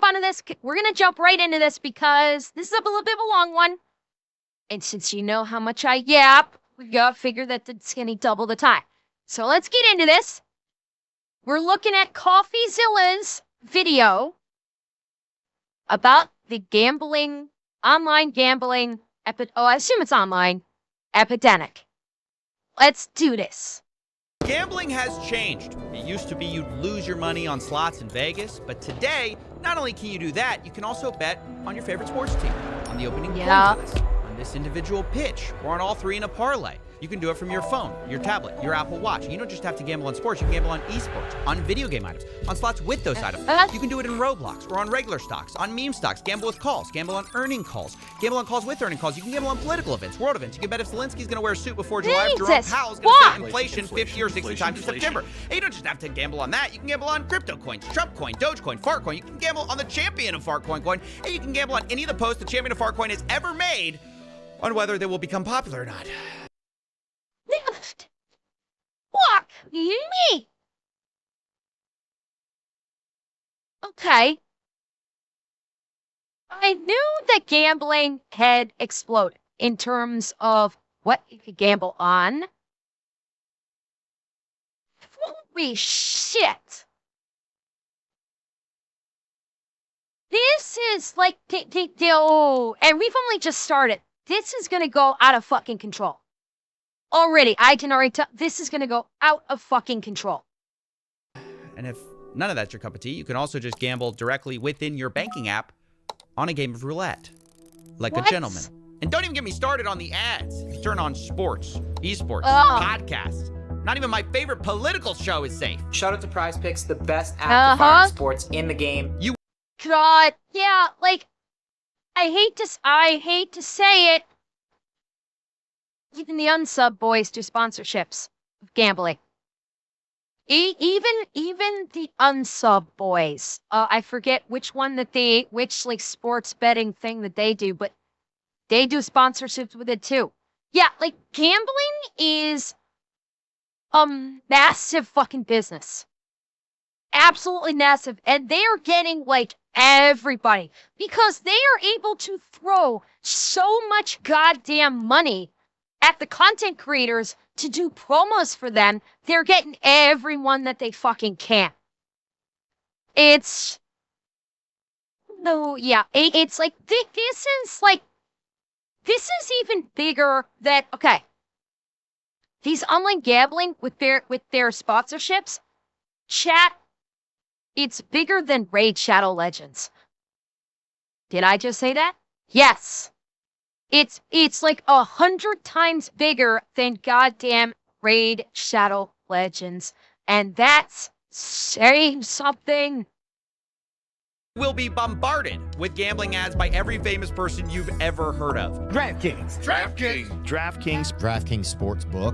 onto this. We're going to jump right into this because this is a little bit of a long one. And since you know how much I yap, we got to figure that it's going to double the time. So let's get into this. We're looking at Coffeezilla's video about the gambling, online gambling, I assume it's online, epidemic. Let's do this. Gambling has changed. It used to be you'd lose your money on slots in Vegas, but today, not only can you do that, you can also bet on your favorite sports team, on the opening coin toss, on this individual pitch, or on all three in a parlay. You can do it from your phone, your tablet, your Apple Watch. You don't just have to gamble on sports, you can gamble on esports, on video game items, on slots with those items. You can do it in Roblox, or on regular stocks, on meme stocks, gamble with calls, gamble on earning calls, gamble on calls with earning calls. You can gamble on political events, world events. You can bet if Zelensky's going to wear a suit before July, if Jerome Powell's going to say inflation 50 or 60 times in September. And you don't just have to gamble on that. You can gamble on crypto coins, Trump coin, Dogecoin, Fartcoin. You can gamble on the champion of Fartcoin coin, and you can gamble on any of the posts the champion of Fartcoin has ever made on whether they will become popular or not. Fuck me. Okay. I knew that gambling had exploded in terms of what you could gamble on. Holy shit. This is like, and we've only just started. This is going to go out of fucking control. Already, I can already tell this is going to go out of fucking control. And if none of that's your cup of tea, you can also just gamble directly within your banking app on a game of roulette, like a gentleman. And don't even get me started on the ads. You turn on sports, esports, podcasts. Not even my favorite political show is safe. Shout out to Prize Picks, the best app to find sports in the game. God, yeah, like, I hate to say it. Even the unsub boys do sponsorships of gambling. Even the unsub boys. I forget which one which like sports betting thing that they do, but they do sponsorships with it too. Yeah, like gambling is massive fucking business. Absolutely massive. And they are getting like everybody because they are able to throw so much goddamn money at the content creators to do promos for them. They're getting everyone that they fucking can. It's like this is even bigger than, okay. These online gambling with their sponsorships, chat, it's bigger than Raid Shadow Legends. Did I just say that? Yes. It's like 100 times bigger than goddamn Raid Shadow Legends. And that's saying something. Will be bombarded with gambling ads by every famous person you've ever heard of. DraftKings. Sportsbook.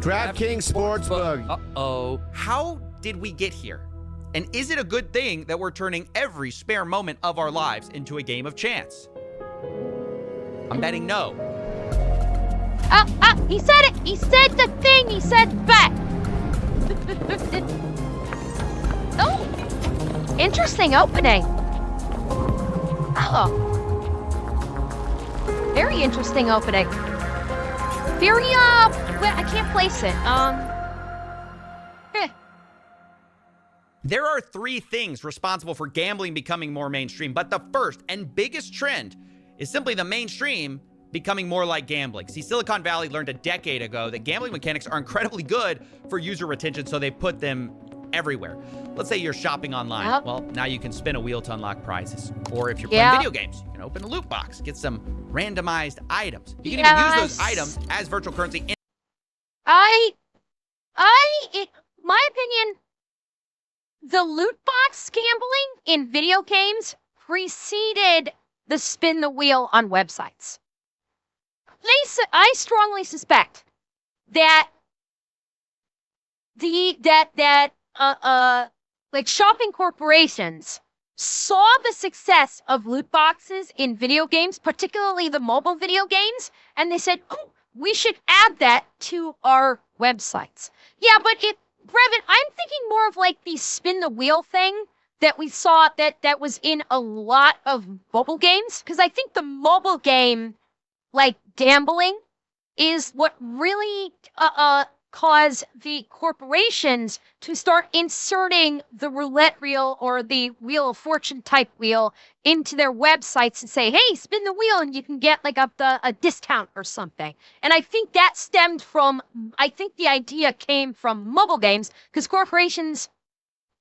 DraftKings Sportsbook. Uh-oh. How did we get here? And is it a good thing that we're turning every spare moment of our lives into a game of chance? I'm betting no. He said it. He said the thing. He said bet. Oh, interesting opening. Oh, very interesting opening. Very well, I can't place it. There are three things responsible for gambling becoming more mainstream, but the first and biggest trend is simply the mainstream becoming more like gambling. See, Silicon Valley learned a decade ago that gambling mechanics are incredibly good for user retention, so they put them everywhere. Let's say you're shopping online. Yep. Well, now you can spin a wheel to unlock prizes. Or if you're playing video games, you can open a loot box, get some randomized items. You can even use those items as virtual currency. My opinion, the loot box gambling in video games preceded the spin the wheel on websites. I strongly suspect that like shopping corporations saw the success of loot boxes in video games, particularly the mobile video games, and they said, oh, we should add that to our websites. Yeah, but Brevin, I'm thinking more of like the spin the wheel thing that we saw that was in a lot of mobile games. Because I think the mobile game, like gambling, is what really caused the corporations to start inserting the roulette wheel or the Wheel of Fortune type wheel into their websites and say, hey, spin the wheel and you can get like a discount or something. And I think that stemmed from, I think the idea came from mobile games because corporations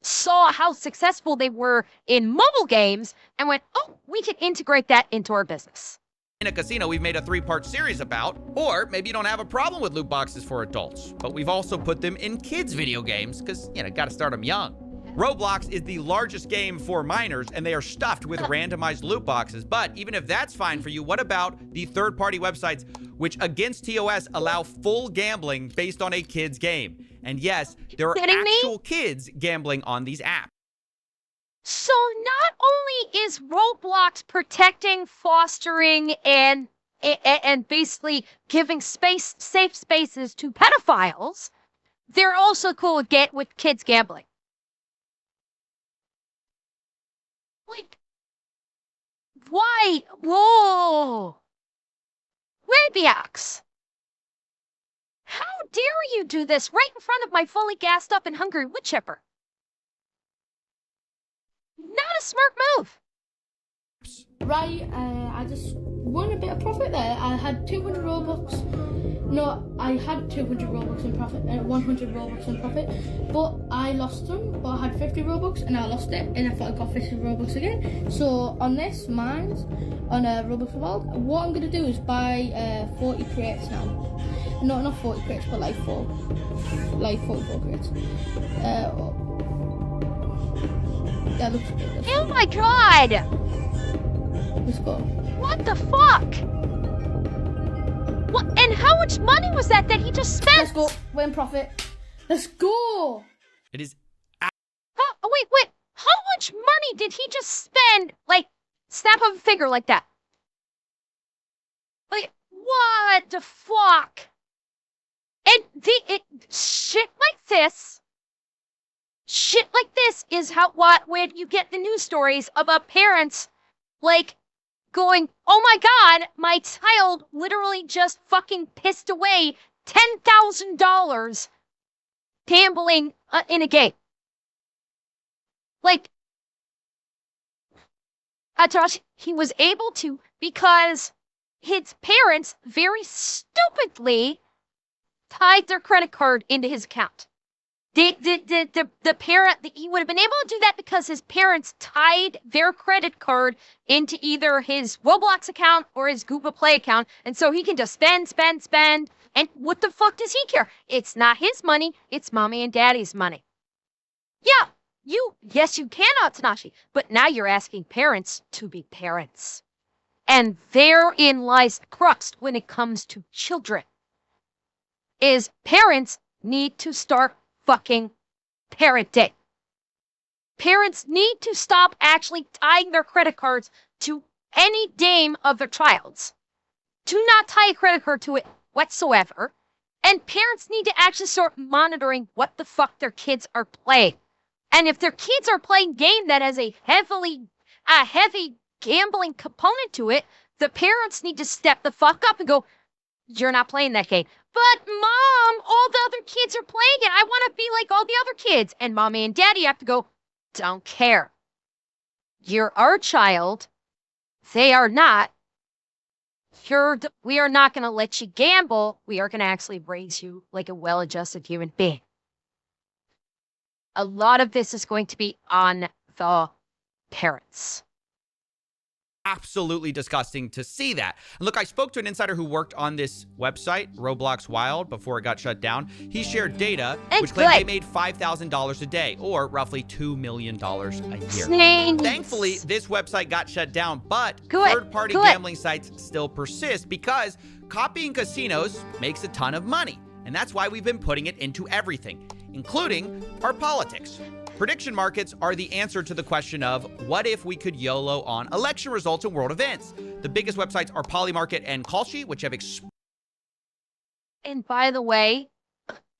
saw how successful they were in mobile games and went, oh, we can integrate that into our business. In a casino we've made a 3-part series about, or maybe you don't have a problem with loot boxes for adults, but we've also put them in kids' video games because, gotta start them young. Roblox is the largest game for minors, and they are stuffed with randomized loot boxes. But even if that's fine for you, what about the third-party websites which, against TOS, allow full gambling based on a kid's game? And yes, there are actual kids gambling on these apps. So not only is Roblox protecting, fostering, and basically giving safe spaces to pedophiles, they're also cool with kids gambling. Like, why? Whoa! Rabiax! How dare you do this right in front of my fully gassed up and hungry wood chipper? Not a smart move. Right, I just won a bit of profit there. I had 200 Robux. No, I had 200 Robux in profit, 100 Robux in profit, but I lost them. But I had 50 Robux and I lost it, and I thought I got 50 Robux again. So on this, mine's on a Robux World, what I'm gonna do is buy 40 crates now. No, not 40 crates, but like 44 crates. That looks good. Oh my god! Let's go. What the fuck? What? And how much money was that he just spent? Let's go. We're in profit. Let's go. It is. Oh, wait. How much money did he just spend? Like, snap of a finger like that. Like, what the fuck? And shit like this. Shit like this is when you get the news stories about parents, like, going, oh my god, my child literally just fucking pissed away $10,000 gambling in a game. Like, Josh, he was able to because his parents very stupidly tied their credit card into his account. The parent, he would have been able to do that because his parents tied their credit card into either his Roblox account or his Google Play account, and so he can just spend, and what the fuck does he care? It's not his money, it's mommy and daddy's money. Yeah, yes, you cannot, Tanashi, but now you're asking parents to be parents. And therein lies the crux when it comes to children, is parents need to start fucking parenting. Parents need to stop actually tying their credit cards to any game of their child's. Do not tie a credit card to it whatsoever. And parents need to actually start monitoring what the fuck their kids are playing. And if their kids are playing game that has a heavy gambling component to it, the parents need to step the fuck up and go, you're not playing that game. But mom, all the other kids are playing it. I want to be like all the other kids. And mommy and daddy have to go, don't care. You're our child. They are not. We are not going to let you gamble. We are going to actually raise you like a well-adjusted human being. A lot of this is going to be on the parents. Absolutely disgusting to see that. And look, I spoke to an insider who worked on this website, Roblox Wild, before it got shut down. He shared data which claimed they made $5,000 a day, or roughly $2 million a year. Thankfully, this website got shut down, but third-party gambling sites still persist because copying casinos makes a ton of money. And that's why we've been putting it into everything, including our politics. Prediction markets are the answer to the question of what if we could YOLO on election results and world events. The biggest websites are Polymarket and Kalshi, which have And by the way,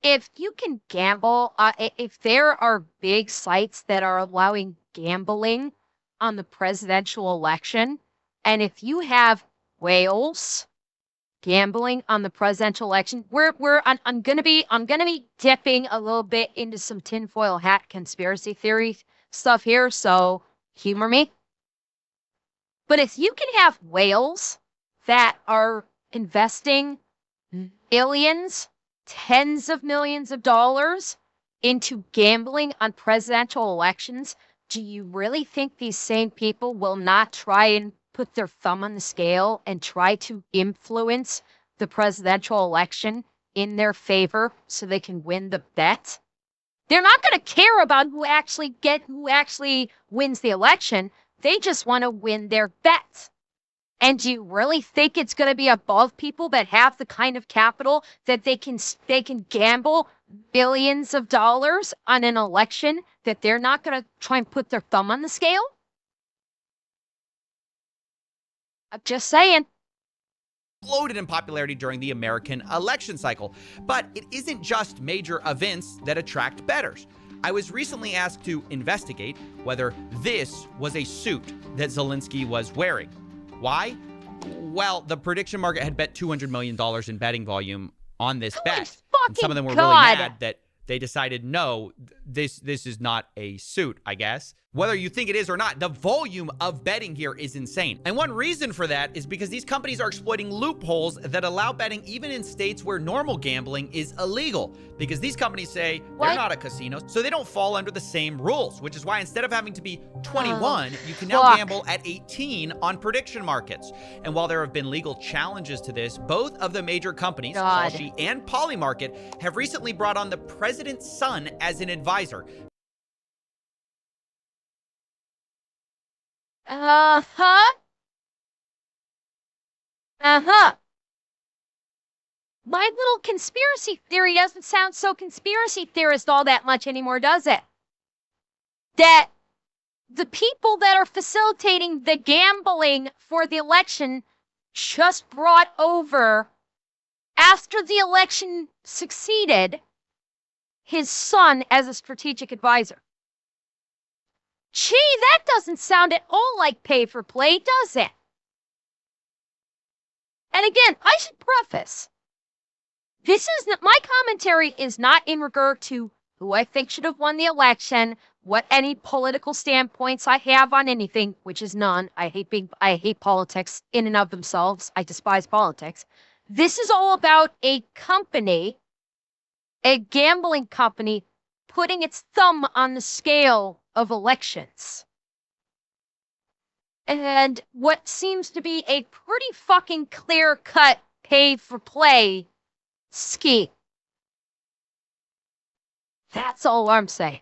if you can gamble, if there are big sites that are allowing gambling on the presidential election. And if you have whales gambling on the presidential election, I'm gonna be dipping a little bit into some tinfoil hat conspiracy theory stuff here, so humor me. But if you can have whales that are investing billions, tens of millions of dollars into gambling on presidential elections, do you really think these same people will not try and put their thumb on the scale and try to influence the presidential election in their favor so they can win the bet? They're not going to care about who actually wins the election. They just want to win their bet. And do you really think it's going to be above people that have the kind of capital that they can gamble billions of dollars on an election that they're not going to try and put their thumb on the scale? I'm just saying. Exploded in popularity during the American election cycle. But it isn't just major events that attract bettors. I was recently asked to investigate whether this was a suit that Zelensky was wearing. Why? Well, the prediction market had bet $200 million in betting volume on this bet. And some of them were really mad that they decided, no, this is not a suit, I guess. Whether you think it is or not, the volume of betting here is insane. And one reason for that is because these companies are exploiting loopholes that allow betting even in states where normal gambling is illegal. Because these companies say they're not a casino, so they don't fall under the same rules, which is why instead of having to be 21, you can now gamble at 18 on prediction markets. And while there have been legal challenges to this, both of the major companies, Kalshi and Polymarket, have recently brought on the president's son as an advisor. Uh-huh. My little conspiracy theory doesn't sound so conspiracy theorist all that much anymore, does it? That the people that are facilitating the gambling for the election just brought over, after the election succeeded, his son as a strategic advisor. Gee, that doesn't sound at all like pay for play, does it? And again, I should preface, my commentary is not in regard to who I think should have won the election, what any political standpoints I have on anything, which is none. I hate politics in and of themselves. I despise politics. This is all about a company, a gambling company, putting its thumb on the scale of elections. And what seems to be a pretty fucking clear-cut pay-for-play scheme. That's all I'm saying.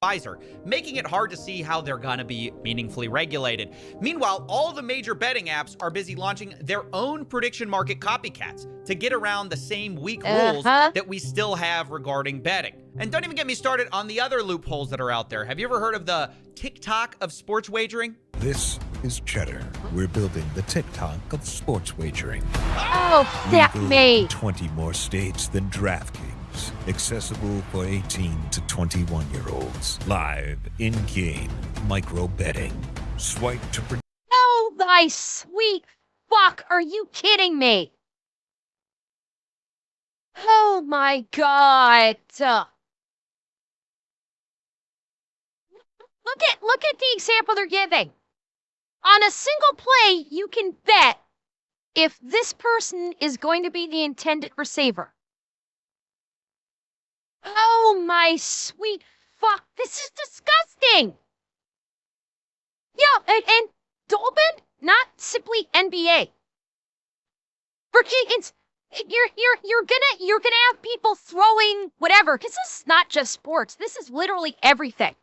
Advisor, making it hard to see how they're gonna be meaningfully regulated. Meanwhile, all the major betting apps are busy launching their own prediction market copycats to get around the same weak rules that we still have regarding betting. And don't even get me started on the other loopholes that are out there. Have you ever heard of the TikTok of sports wagering? This is Cheddar. We're building the TikTok of sports wagering. Oh, that me. 20 more states than DraftKings. Accessible for 18 to 21-year-olds. Live, in-game, micro betting. Swipe to predict. Oh, thy sweet fuck, are you kidding me? Oh my god. Look at the example they're giving. On a single play, you can bet if this person is going to be the intended receiver. Oh my sweet fuck, this is disgusting. Yeah, and Dolben, not simply NBA. You're gonna have people throwing whatever, because this is not just sports. This is literally everything.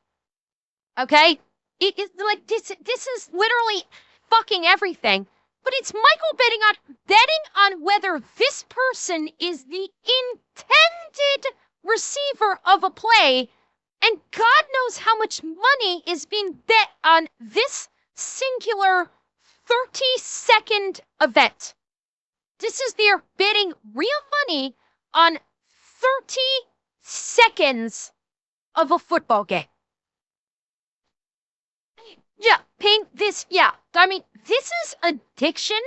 Okay? It is like this is literally fucking everything. But it's Michael betting on whether this person is the intended receiver of a play, and God knows how much money is being bet on this singular 30-second event. They're betting real money on 30 seconds of a football game. Yeah, paint this. Yeah, I mean, this is addiction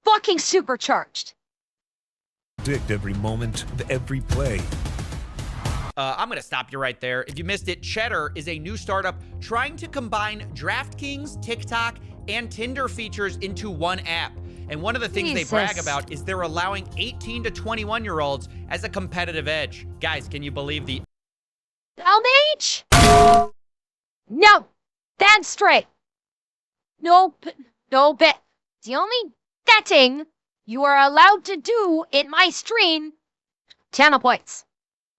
fucking supercharged. Predict every moment of every play. I'm going to stop you right there. If you missed it, Cheddar is a new startup trying to combine DraftKings, TikTok, and Tinder features into one app. And one of the things they brag about is they're allowing 18 to 21-year-olds as a competitive edge. Guys, can you believe the age? No, that's straight. No bet. The only betting you are allowed to do in my stream, channel points.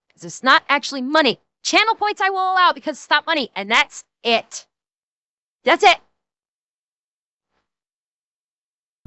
Because it's not actually money. Channel points I will allow because it's not money, and that's it. That's it.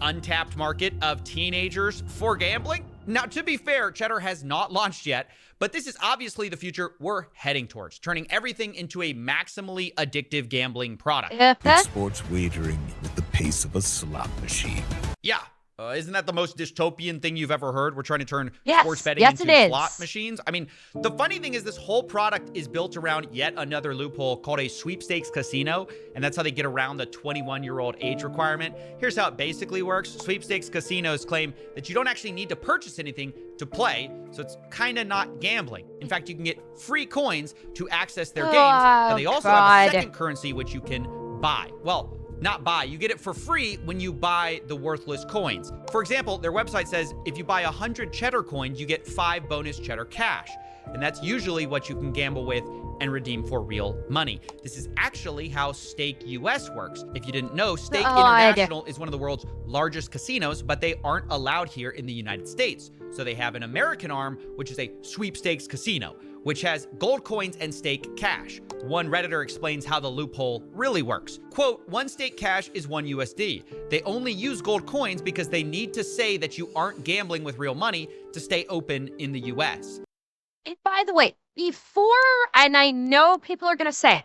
untapped market of teenagers for gambling? Now, to be fair, Cheddar has not launched yet, but this is obviously the future we're heading towards, turning everything into a maximally addictive gambling product. It's sports wagering with the pace of a slot machine. Yeah. Isn't that the most dystopian thing you've ever heard? We're trying to turn sports betting yes, into slot machines. I mean, the funny thing is this whole product is built around yet another loophole called a sweepstakes casino, and that's how they get around the 21-year-old age requirement. Here's how it basically works. Sweepstakes casinos claim that you don't actually need to purchase anything to play, so it's kind of not gambling. In fact, you can get free coins to access their games, and they also have a second currency which you can buy. Well, not buy, you get it for free when you buy the worthless coins. For example, their website says if you buy 100 cheddar coins, you get 5 bonus cheddar cash. And that's usually what you can gamble with and redeem for real money. This is actually how Stake US works. If you didn't know, Stake International is one of the world's largest casinos, but they aren't allowed here in the United States. So they have an American arm, which is a sweepstakes casino, which has gold coins and stake cash. One Redditor explains how the loophole really works. Quote, one stake cash is 1 USD. They only use gold coins because they need to say that you aren't gambling with real money to stay open in the US. And by the way, before, and I know people are going to say it.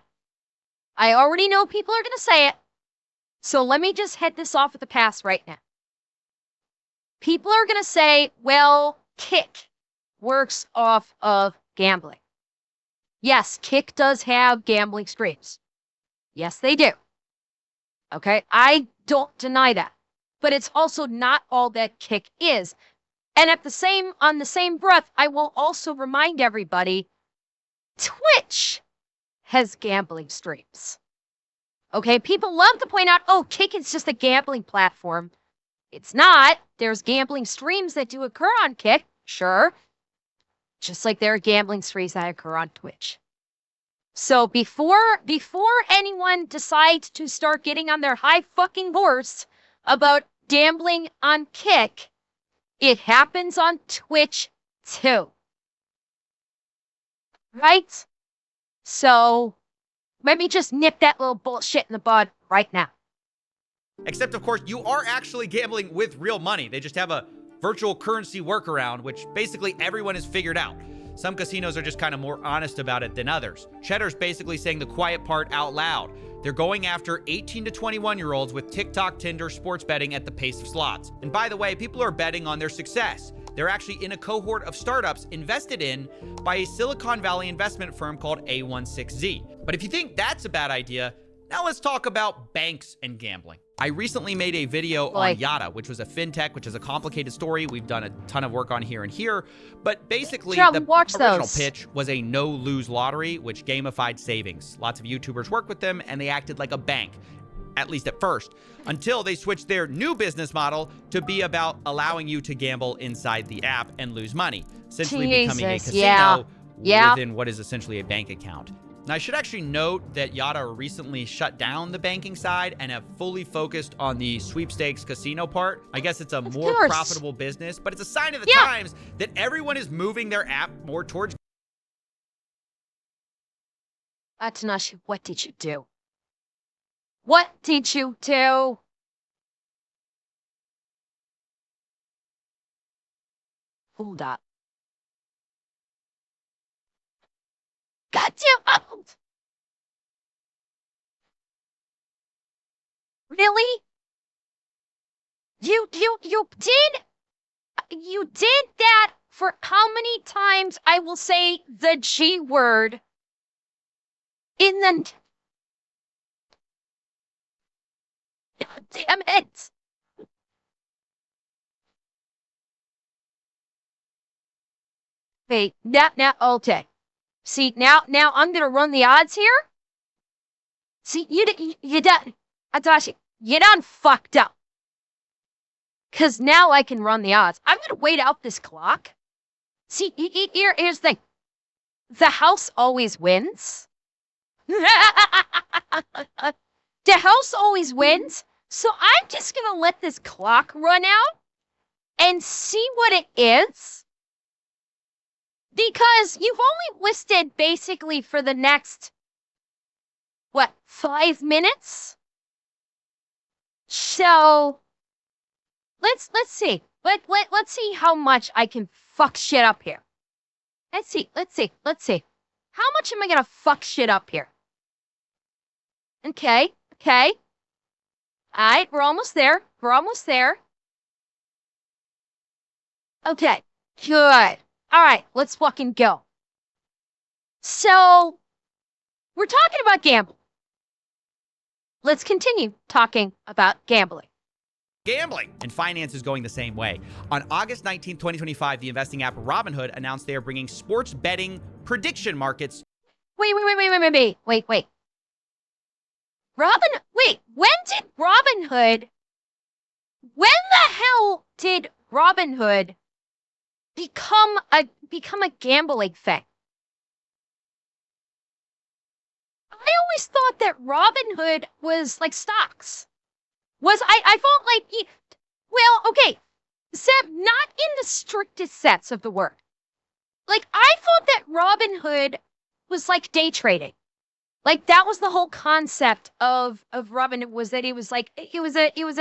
I already know people are going to say it. So let me just head this off at the pass right now. People are going to say, well, Kick works off of gambling. Yes, Kick does have gambling streams. Yes, they do. Okay, I don't deny that. But it's also not all that Kick is. And on the same breath, I will also remind everybody, Twitch has gambling streams. Okay, people love to point out, oh, Kick is just a gambling platform. It's not. There's gambling streams that do occur on Kick, sure. Just like there are gambling streams that occur on Twitch. So before anyone decides to start getting on their high fucking horse about gambling on Kick, it happens on Twitch too. Right? So let me just nip that little bullshit in the bud right now. Except, of course, you are actually gambling with real money. They just have a virtual currency workaround, which basically everyone has figured out. Some casinos are just kind of more honest about it than others. Cheddar's basically saying the quiet part out loud. They're going after 18 to 21-year-olds with TikTok, Tinder, sports betting at the pace of slots. And by the way, people are betting on their success. They're actually in a cohort of startups invested in by a Silicon Valley investment firm called A16Z. But if you think that's a bad idea, now let's talk about banks and gambling. I recently made a video on Yada, which was a fintech, which is a complicated story. We've done a ton of work on here and here. But basically, the original pitch was a no-lose lottery, which gamified savings. Lots of YouTubers work with them, and they acted like a bank, at least at first, until they switched their new business model to be about allowing you to gamble inside the app and lose money, essentially becoming a casino within what is essentially a bank account. Now, I should actually note that Yada recently shut down the banking side and have fully focused on the sweepstakes casino part. I guess it's a more profitable business, but it's a sign of the times that everyone is moving their app more towards. Atanashi, what did you do? What did you do? Hold up. Goddamn! Really? You did that for how many times I will say the G word in the Damn it. Wait, now, okay. See, now I'm gonna run the odds here. See, you done, Atashi, you done fucked up. Cause now I can run the odds. I'm gonna wait out this clock. See, here's the thing. The house always wins. The house always wins. So I'm just gonna let this clock run out and see what it is. Because you've only listed basically for the next, what, 5 minutes? So let's see. Let's see how much I can fuck shit up here. Let's see. How much am I gonna fuck shit up here? Okay. Alright, we're almost there. Okay, good. Alright, let's fucking go. So, we're talking about gambling. Let's continue talking about gambling. Gambling and finance is going the same way. On August 19, 2025, the investing app Robinhood announced they are bringing sports betting prediction markets. Wait. When the hell did Robinhood become a gambling thing? I always thought that Robinhood was like stocks. I felt like, well, okay, Seb, not in the strictest sense of the word. Like, I thought that Robinhood was like day trading. Like, that was the whole concept of Robinhood, was that it was a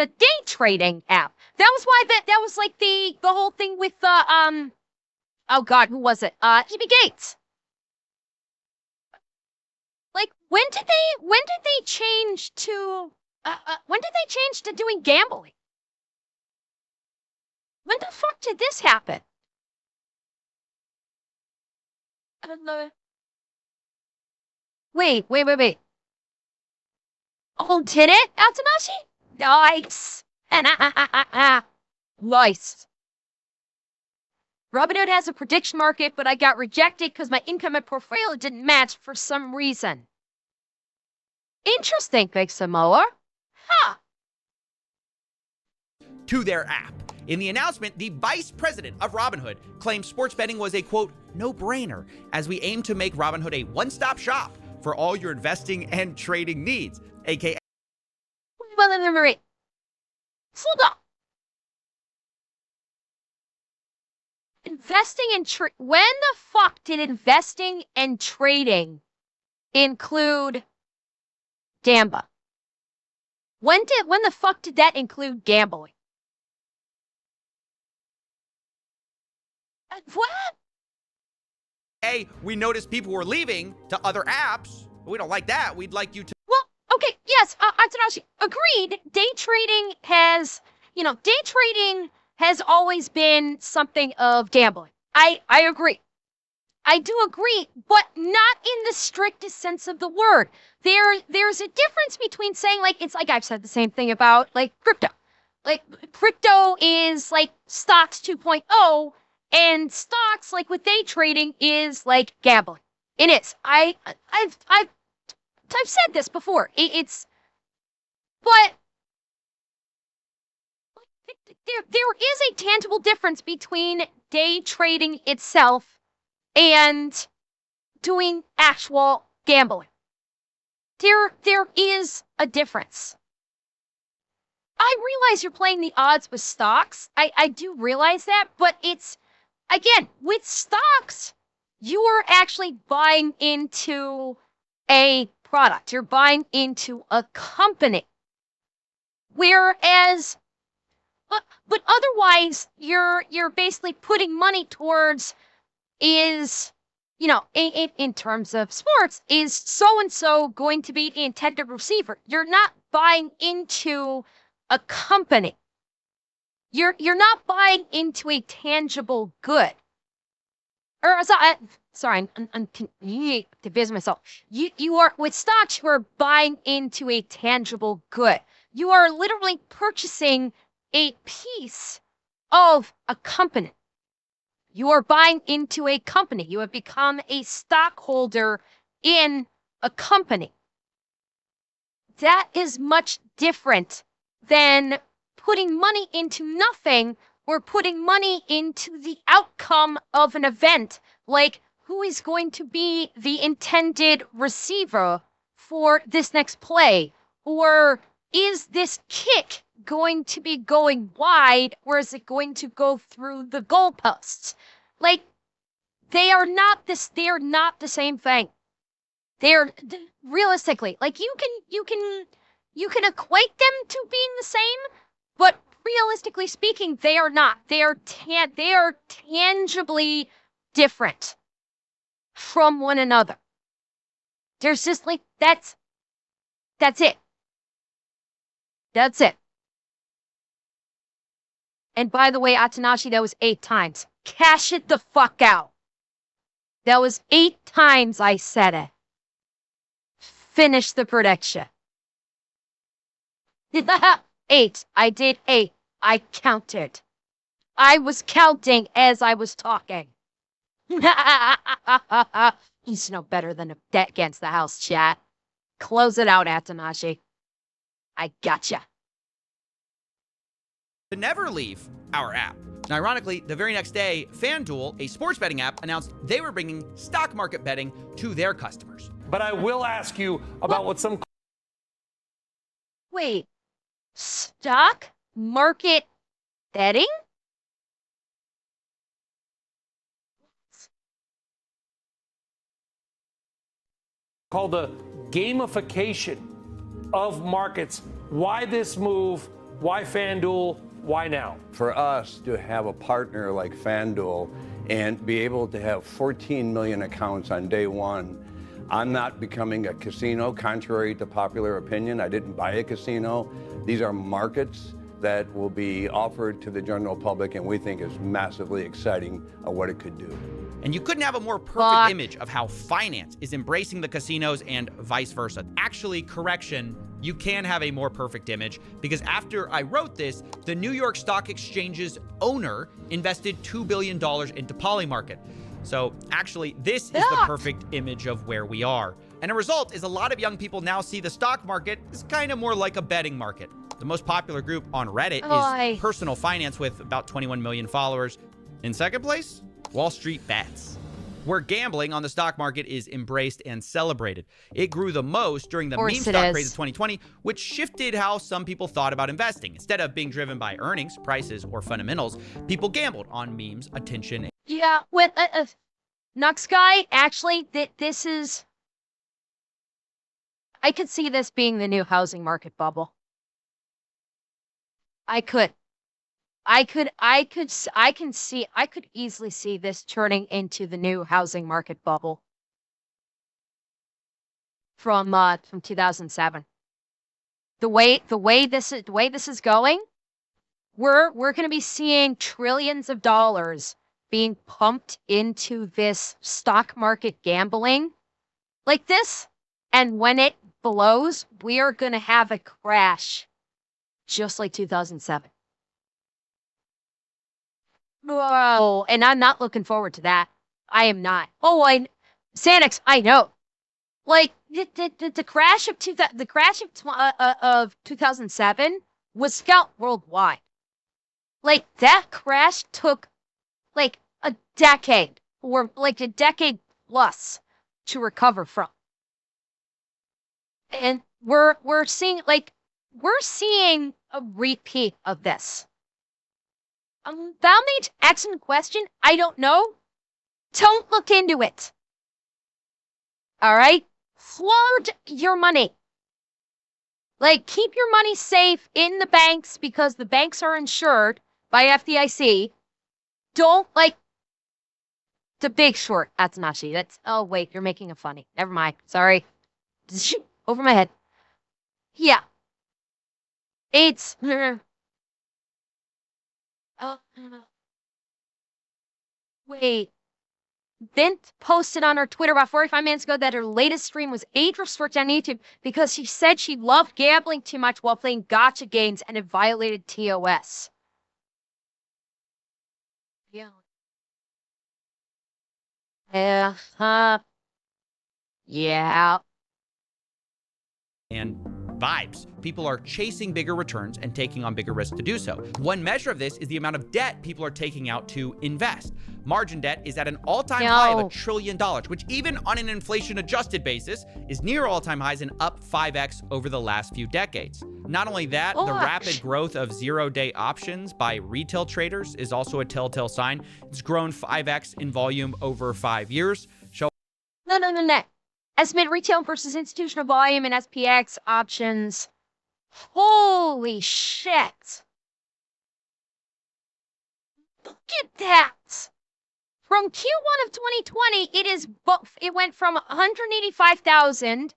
day trading app. That was why that was like the whole thing with the oh god, who was it? E.B. Gates. Like, when did they change to doing gambling? When the fuck did this happen? I don't know. Wait. Oh, did it, Atsunashi? Nice. Nice. Robinhood has a prediction market, but I got rejected because my income and portfolio didn't match for some reason. Interesting, Big Samoa. Huh. To their app. In the announcement, the vice president of Robinhood claimed sports betting was a, quote, no-brainer, as we aim to make Robinhood a one-stop shop for all your investing and trading needs, aka... Wait. Slow down. Investing and when the fuck did investing and trading include Damba? When the fuck did that include gambling? What? Hey, we noticed people were leaving to other apps. We don't like that. We'd like you to... Well, okay, yes, Atsunashi, agreed. Day trading has always been something of gambling. I agree. I do agree, but not in the strictest sense of the word. There's a difference between saying, like, it's like I've said the same thing about, like, crypto. Like, crypto is, like, stocks 2.0, and stocks, like, with day trading, is, like, gambling. It is. I've said this before. But there is a tangible difference between day trading itself and doing actual gambling. There is a difference. I realize you're playing the odds with stocks. I do realize that, but it's, again, with stocks, you are actually buying into a product. You're buying into a company. Whereas, but otherwise, you're basically putting money towards is, in terms of sports, is so-and-so going to be the intended receiver? You're not buying into a company. You're not buying into a tangible good. Or sorry, I'm to busy myself. You are with stocks. You are buying into a tangible good. You are literally purchasing a piece of a company. You are buying into a company. You have become a stockholder in a company. That is much different than putting money into nothing or putting money into the outcome of an event, like who is going to be the intended receiver for this next play, or is this kick going to be going wide, or is it going to go through the goalposts? Like, they are not the same thing. They're realistically, like, you can equate them to being the same, but realistically speaking, they are not. They are tangibly different from one another. There's just like that's it. That's it. And by the way, Atanashi, that was 8 times. Cash it the fuck out. That was 8 times I said it. Finish the prediction. 8. I did 8. I counted. I was counting as I was talking. He's no better than a debt against the house, chat. Close it out, Atanashi. I gotcha. To never leave our app. Now, ironically, the very next day, FanDuel, a sports betting app, announced they were bringing stock market betting to their customers. But I will ask you about what some... Wait. Stock market betting? called the gamification of markets. Why this move? Why FanDuel? Why now? For us to have a partner like FanDuel and be able to have 14 million accounts on day one, I'm not becoming a casino, contrary to popular opinion. I didn't buy a casino. These are markets that will be offered to the general public, and we think is massively exciting of what it could do. And you couldn't have a more perfect image of how finance is embracing the casinos and vice versa. Actually, correction, you can have a more perfect image because after I wrote this, the New York Stock Exchange's owner invested $2 billion into Polymarket. So actually, this is the perfect image of where we are. And a result is a lot of young people now see the stock market as kind of more like a betting market. The most popular group on Reddit is Personal Finance with about 21 million followers. In second place, Wall Street Bets, where gambling on the stock market is embraced and celebrated. It grew the most during the meme stock craze of 2020, which shifted how some people thought about investing. Instead of being driven by earnings, prices, or fundamentals, people gambled on memes, attention. Yeah, with Nux Guy, actually, this is... I could see this being the new housing market bubble. I could easily see this turning into the new housing market bubble from 2007. The way this is going, we're going to be seeing trillions of dollars being pumped into this stock market gambling like this, and when it blows, we are going to have a crash just like 2007. Whoa, and I'm not looking forward to that. I am not. Oh, Sanix, I know. Like the crash of 2007 was felt worldwide. Like that crash took like a decade or like a decade plus to recover from. And we're seeing a repeat of this. Valmage, excellent question. I don't know. Don't look into it. All right? Flood your money. Like, keep your money safe in the banks because the banks are insured by FDIC. Don't, like, the Big Short, Atsunashi. That's, oh, wait, you're making a funny. Never mind. Sorry. Over my head. Yeah. It's... wait. Vint posted on her Twitter about 45 minutes ago that her latest stream was age restricted on YouTube because she said she loved gambling too much while playing gotcha games and it violated TOS. Yeah. Yeah. And vibes. People are chasing bigger returns and taking on bigger risks to do so. One measure of this is the amount of debt people are taking out to invest. Margin debt is at an all-time high of $1 trillion, which even on an inflation-adjusted basis is near all-time highs and up 5x over the last few decades. Not only that, the rapid growth of zero-day options by retail traders is also a telltale sign. It's grown 5x in volume over 5 years. No. Estimate retail versus institutional volume and SPX options. Holy shit. Look at that. From Q1 of 2020, it went from 185,000,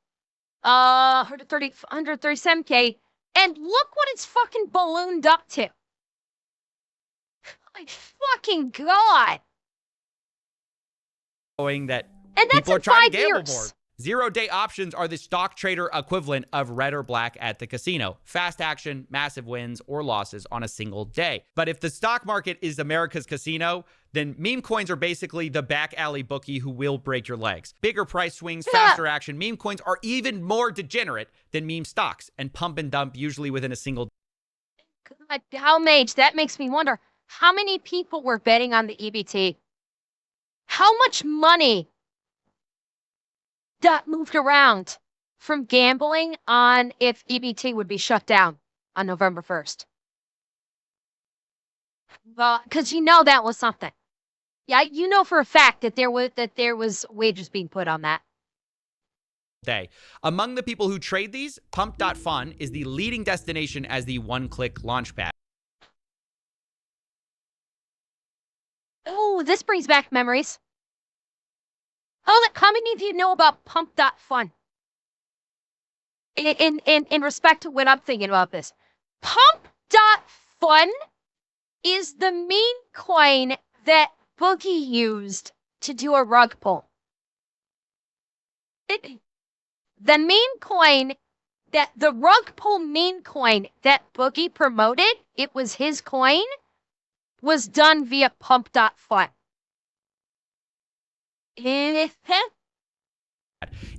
137K, and look what it's fucking ballooned up to. My fucking God. Showing that and that's people are in trying 5 to gamble years. more. Zero-day options are the stock trader equivalent of red or black at the casino. Fast action, massive wins or losses on a single day. But if the stock market is America's casino, then meme coins are basically the back alley bookie who will break your legs. Bigger price swings, faster action. Meme coins are even more degenerate than meme stocks and pump and dump usually within a single God, how mage, that makes me wonder how many people were betting on the EBT? How much money that moved around from gambling on if EBT would be shut down on November 1st. Well, because you know that was something. Yeah, you know for a fact that there was wages being put on that. Day. Among the people who trade these, Pump.fun is the leading destination as the one-click launchpad. Oh, this brings back memories. How many of you know about Pump.fun? In respect to what I'm thinking about this. Pump.fun is the meme coin that Boogie used to do a rug pull. The meme coin the rug pull meme coin that Boogie promoted, it was his coin, was done via Pump.fun.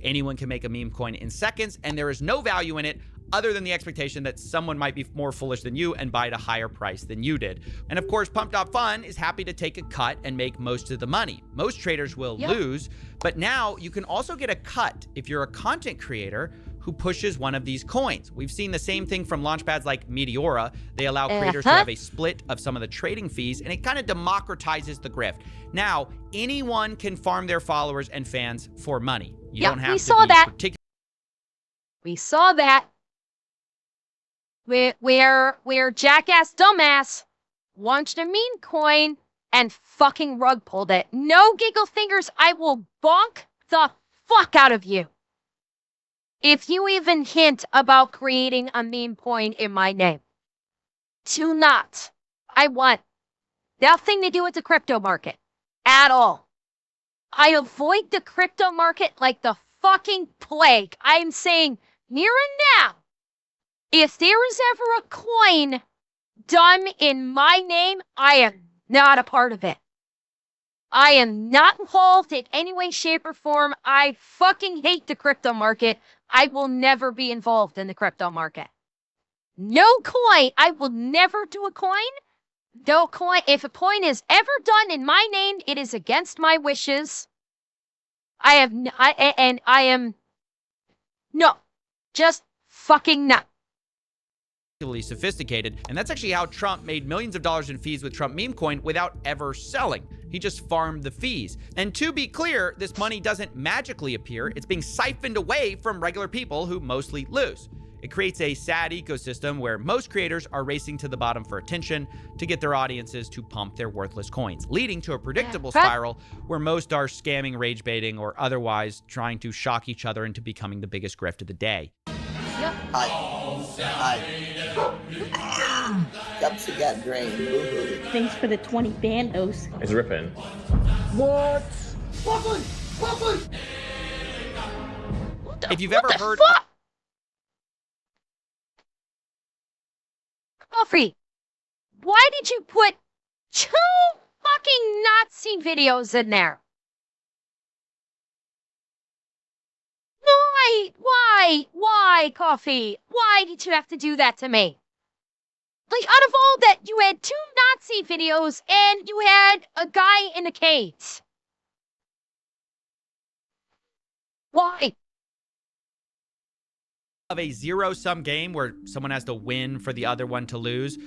Anyone can make a meme coin in seconds, and there is no value in it other than the expectation that someone might be more foolish than you and buy at a higher price than you did. And of course, Pump.fun is happy to take a cut and make most of the money. Most traders will lose, but now you can also get a cut if you're a content creator who pushes one of these coins. We've seen the same thing from launchpads like Meteora. They allow creators to have a split of some of the trading fees, and it kind of democratizes the grift. Now, anyone can farm their followers and fans for money. You don't have to be particular. We saw that. Where jackass dumbass launched a meme coin and fucking rug pulled it. No giggle fingers, I will bonk the fuck out of you if you even hint about creating a meme coin in my name. Do not. I want nothing to do with the crypto market at all. I avoid the crypto market like the fucking plague. I am saying here and now, if there is ever a coin done in my name, I am not a part of it. I am not involved in any way, shape, or form. I fucking hate the crypto market. I will never be involved in the crypto market. No coin. I will never do a coin. No coin. If a coin is ever done in my name, it is against my wishes. I am no, just fucking not. Sophisticated, and that's actually how Trump made millions of dollars in fees with Trump meme coin without ever selling. He just farmed the fees. And to be clear, this money doesn't magically appear. It's being siphoned away from regular people who mostly lose. It creates a sad ecosystem where most creators are racing to the bottom for attention to get their audiences to pump their worthless coins, leading to a predictable spiral where most are scamming, rage baiting, or otherwise trying to shock each other into becoming the biggest grift of the day. Hi. Cups got drained. Thanks for the 20 bandos. It's ripping. What? If you've ever heard... Coffee, why did you put 2 fucking Nazi videos in there? Why, Coffee? Why did you have to do that to me? Like, out of all that, you had 2 Nazi videos and you had a guy in a cage. Why? Of a zero-sum game where someone has to win for the other one to lose,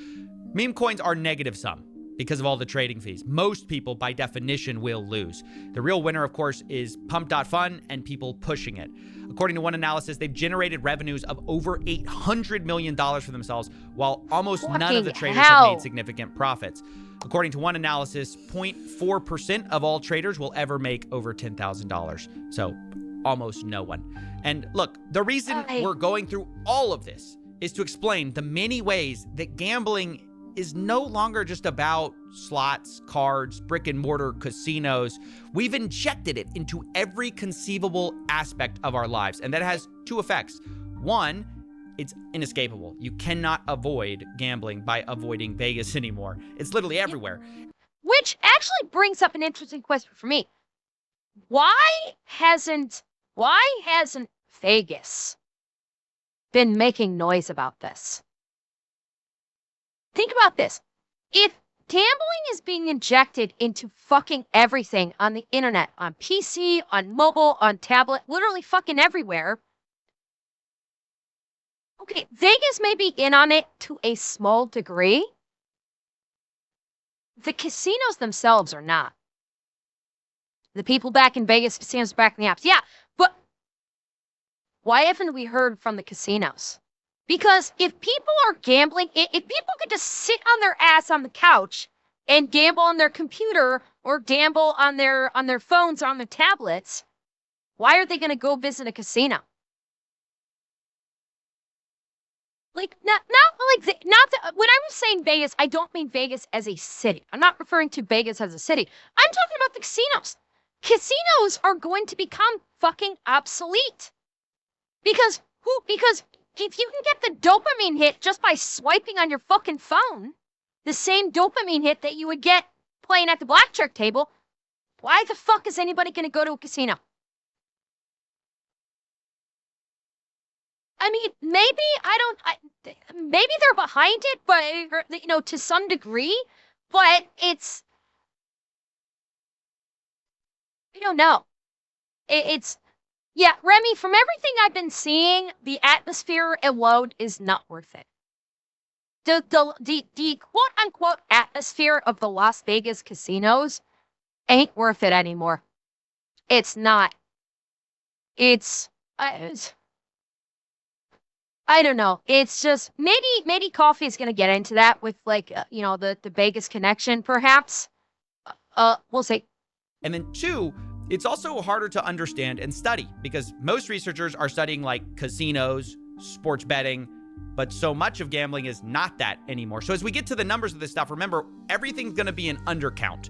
meme coins are negative sum because of all the trading fees. Most people, by definition, will lose. The real winner, of course, is Pump.Fun and people pushing it. According to one analysis, they've generated revenues of over $800 million for themselves, while almost none of the traders have made significant profits. According to one analysis, 0.4% of all traders will ever make over $10,000. So almost no one. And look, the reason we're going through all of this is to explain the many ways that gambling is no longer just about slots, cards, brick and mortar casinos. We've injected it into every conceivable aspect of our lives, and that has 2 effects. One, it's inescapable. You cannot avoid gambling by avoiding Vegas anymore. It's literally everywhere. Which actually brings up an interesting question for me. Why hasn't Vegas been making noise about this? Think about this. If gambling is being injected into fucking everything on the internet, on PC, on mobile, on tablet, literally fucking everywhere. Okay, Vegas may be in on it to a small degree. The casinos themselves are not. The people back in Vegas, casinos back in the apps. Yeah, but why haven't we heard from the casinos? Because if people are gambling, if people could just sit on their ass on the couch and gamble on their computer or gamble on their phones or on their tablets, why are they going to go visit a casino? Like, not when I was saying Vegas, I don't mean Vegas as a city. I'm not referring to Vegas as a city. I'm talking about the casinos. Casinos are going to become fucking obsolete. Because if you can get the dopamine hit just by swiping on your fucking phone, the same dopamine hit that you would get playing at the blackjack table, why the fuck is anybody going to go to a casino? I mean, maybe they're behind it, but, to some degree, but it's, I don't know. Yeah, Remy, from everything I've been seeing, the atmosphere alone is not worth it. The quote-unquote atmosphere of the Las Vegas casinos ain't worth it anymore. It's not. I don't know. It's just, maybe Coffee is going to get into that with, the Vegas connection, perhaps. We'll see. And then 2, it's also harder to understand and study because most researchers are studying casinos, sports betting, but so much of gambling is not that anymore. So as we get to the numbers of this stuff, remember, everything's going to be an undercount.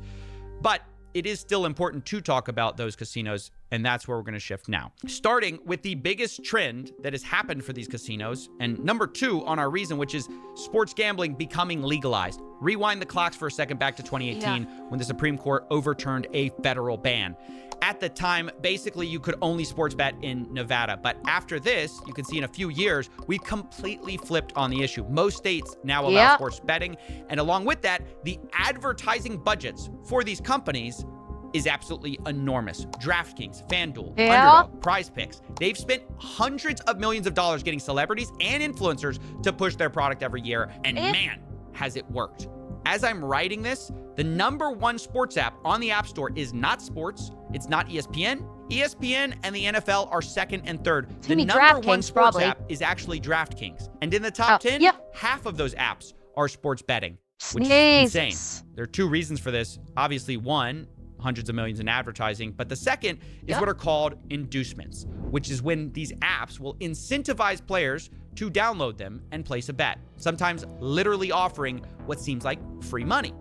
But it is still important to talk about those casinos, and that's where we're going to shift now. Starting with the biggest trend that has happened for these casinos, and number 2 on our reason, which is sports gambling becoming legalized. Rewind the clocks for a second back to 2018 when the Supreme Court overturned a federal ban. At the time, basically, you could only sports bet in Nevada. But after this, you can see in a few years, we've completely flipped on the issue. Most states now allow sports betting. And along with that, the advertising budgets for these companies is absolutely enormous. DraftKings, FanDuel, Underdog, Prize Picks. They've spent hundreds of millions of dollars getting celebrities and influencers to push their product every year. And man, has it worked. As I'm writing this, the number 1 sports app on the App Store is not sports. It's not ESPN. ESPN and the NFL are second and third. The number 1 sports app is actually DraftKings. And in the top 10, half of those apps are sports betting, which is insane. There are 2 reasons for this. Obviously, 1, hundreds of millions in advertising. But the second is what are called inducements, which is when these apps will incentivize players to download them and place a bet, sometimes literally offering what seems like free money.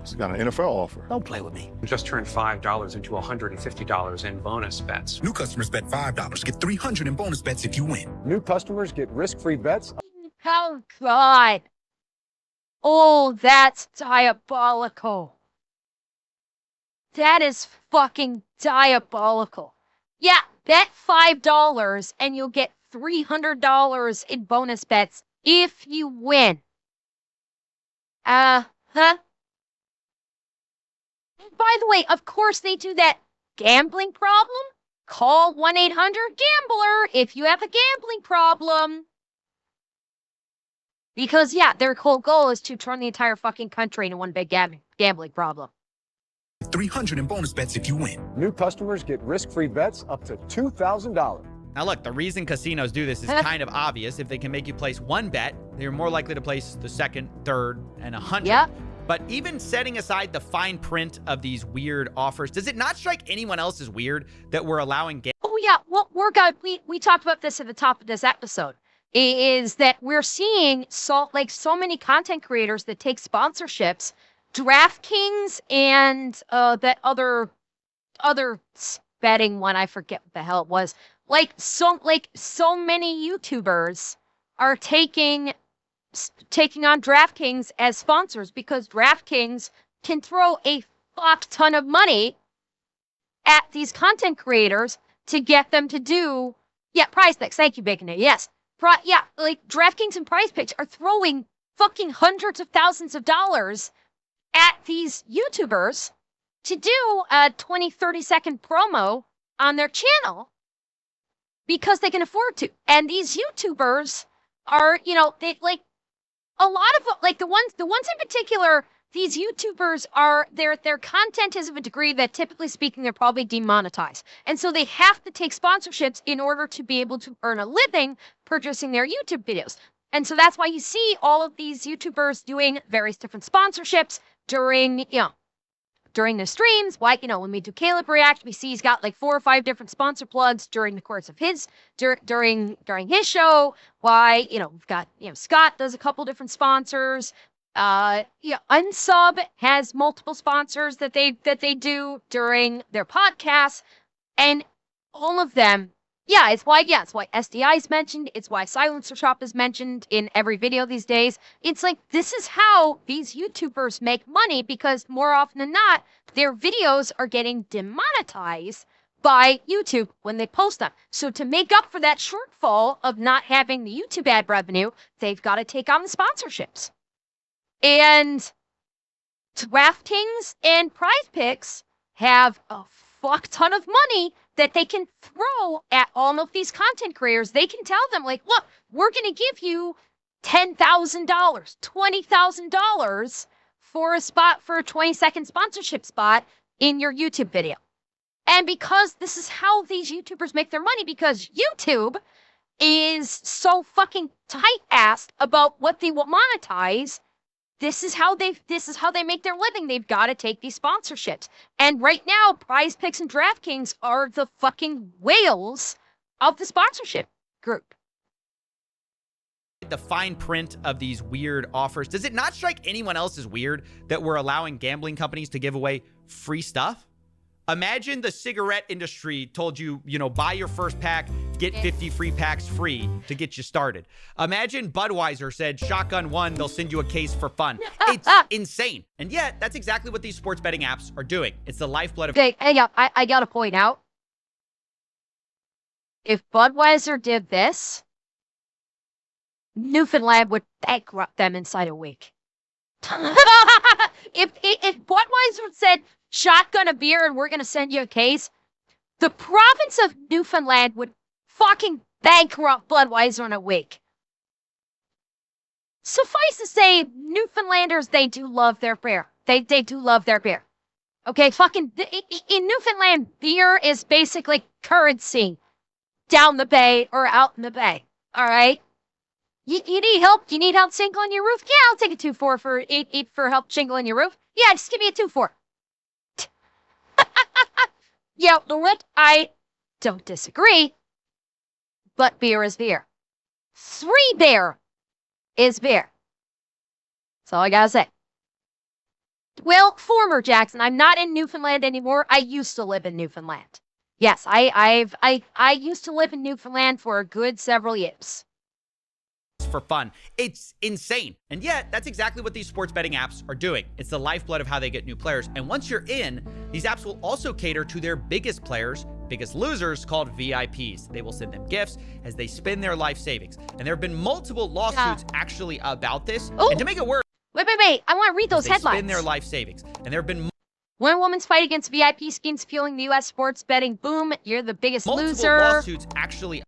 He's got an NFL offer. Don't play with me. Just turned $5 into $150 in bonus bets. New customers bet $5, get $300 in bonus bets if you win. New customers get risk-free bets. Oh, God. Oh, that's diabolical. That is fucking diabolical. Yeah, bet $5 and you'll get $300 in bonus bets if you win. Huh? By the way, of course they do that gambling problem. Call 1-800-GAMBLER if you have a gambling problem. Because, yeah, their whole goal is to turn the entire fucking country into one big gambling problem. $300 in bonus bets if you win. New customers get risk-free bets up to $2,000. Now look, the reason casinos do this is kind of obvious. If they can make you place one bet, they're more likely to place the second, third, and 100. Yep. But even setting aside the fine print of these weird offers, does it not strike anyone else as weird that we're allowing Oh yeah, well, we talked about this at the top of this episode, is that we're seeing so many content creators that take sponsorships, DraftKings and that other betting one, I forget what the hell it was. So many YouTubers are taking on DraftKings as sponsors because DraftKings can throw a fuck ton of money at these content creators to get them to do, Prize Picks. Thank you, Bacon. Yes. DraftKings and Prize Picks are throwing fucking hundreds of thousands of dollars at these YouTubers to do a 20, 30-second promo on their channel because they can afford to. And these YouTubers are, they a lot of the ones in particular, these YouTubers are their content is of a degree that typically speaking they're probably demonetized. And so they have to take sponsorships in order to be able to earn a living purchasing their YouTube videos. And so that's why you see all of these YouTubers doing various different sponsorships during the streams. When we do Caleb React, we see he's got 4 or 5 different sponsor plugs during the course of his during his show. We've got Scott does a couple different sponsors. Unsub has multiple sponsors that they do during their podcasts, and all of them. It's why SDI is mentioned. It's why Silencer Shop is mentioned in every video these days. It's this is how these YouTubers make money because more often than not, their videos are getting demonetized by YouTube when they post them. So to make up for that shortfall of not having the YouTube ad revenue, they've got to take on the sponsorships. And DraftKings and Prize Picks have a fuck ton of money that they can throw at all of these content creators. They can tell them, look, we're going to give you $10,000, $20,000 for a 20-second sponsorship spot in your YouTube video. And because this is how these YouTubers make their money, because YouTube is so fucking tight-assed about what they will monetize, this is how they make their living. They've got to take these sponsorships. And right now, Prize Picks and DraftKings are the fucking whales of the sponsorship group. the fine print of these weird offers, does it not strike anyone else as weird that we're allowing gambling companies to give away free stuff? Imagine the cigarette industry told you, buy your first pack, get 50 free packs free to get you started. Imagine Budweiser said, shotgun one, they'll send you a case for fun. It's insane. And yet, that's exactly what these sports betting apps are doing. It's the lifeblood of... I got to point out, if Budweiser did this, Newfoundland would bankrupt them inside a week. If Budweiser said, shotgun a beer and we're going to send you a case, the province of Newfoundland would fucking bankrupt Budweiser in a week. Suffice to say, Newfoundlanders, they do love their beer. They do love their beer. Okay, in Newfoundland, beer is basically currency down the bay or out in the bay. All right? You need help? You need help shingling your roof? Yeah, I'll take a 2-4 for help shingling your roof. Yeah, just give me a 2-4. Yeah, Lorette, I don't disagree, but beer is beer. 3 beer is beer. That's all I gotta say. Well, former Jackson. I'm not in Newfoundland anymore. I used to live in Newfoundland. Yes, I used to live in Newfoundland for a good several years. For fun. It's insane. And yet, that's exactly what these sports betting apps are doing. It's the lifeblood of how they get new players. And once you're in, these apps will also cater to their biggest players, biggest losers, called VIPs. They will send them gifts as they spend their life savings. And there have been multiple lawsuits actually about this. Ooh. And to make it worse, Wait. I want to read those headlines. They spend their life savings. And there have been one woman's fight against VIP schemes fueling the U.S. sports betting boom. You're the biggest multiple loser. lawsuits actually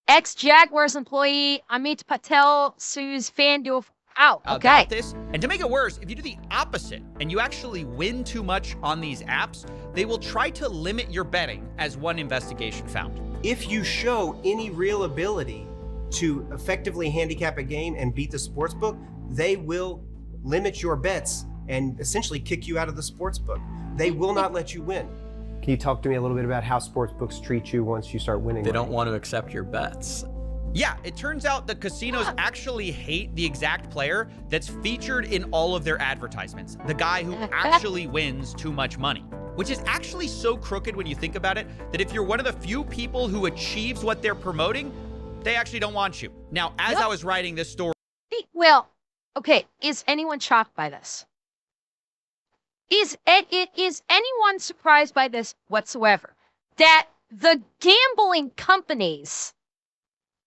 Ex-Jaguars employee Amit Patel sues FanDuel. Ow, okay. About this. And to make it worse, if you do the opposite and you actually win too much on these apps, they will try to limit your betting, as one investigation found. If you show any real ability to effectively handicap a game and beat the sportsbook, they will limit your bets and essentially kick you out of the sportsbook. They will not let you win. Can you talk to me a little bit about how sportsbooks treat you once you start winning? They don't want to accept your bets. Yeah, it turns out the casinos actually hate the exact player that's featured in all of their advertisements. The guy who actually wins too much money. Which is actually so crooked when you think about it, that if you're one of the few people who achieves what they're promoting, they actually don't want you. Now, as I was writing this story... Well, okay, is anyone shocked by this? Is anyone surprised by this whatsoever? That the gambling companies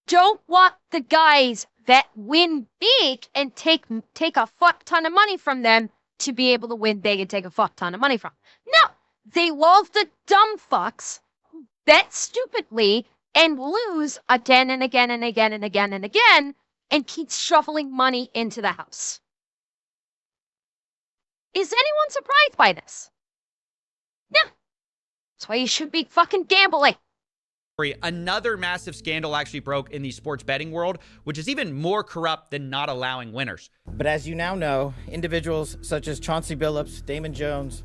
don't want the guys that win big and take a fuck ton of money from them to be able to win big and take a fuck ton of money from. No, they love the dumb fucks who bet stupidly and lose again and again and again and again and again and keep shuffling money into the house. Is anyone surprised by this? No. That's why you should be fucking gambling. Another massive scandal actually broke in the sports betting world, which is even more corrupt than not allowing winners. But as you now know, individuals such as Chauncey Billups, Damon Jones,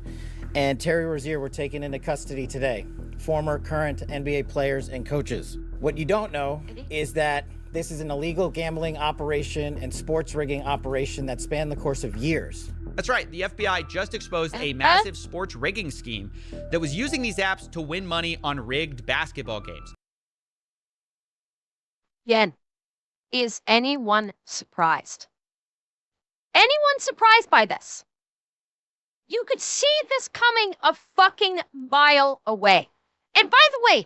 and Terry Rozier were taken into custody today. Former, current NBA players and coaches. What you don't know is that this is an illegal gambling operation and sports rigging operation that spanned the course of years. That's right. The FBI just exposed a massive sports rigging scheme that was using these apps to win money on rigged basketball games. Again, is anyone surprised? Anyone surprised by this? You could see this coming a fucking mile away. And by the way,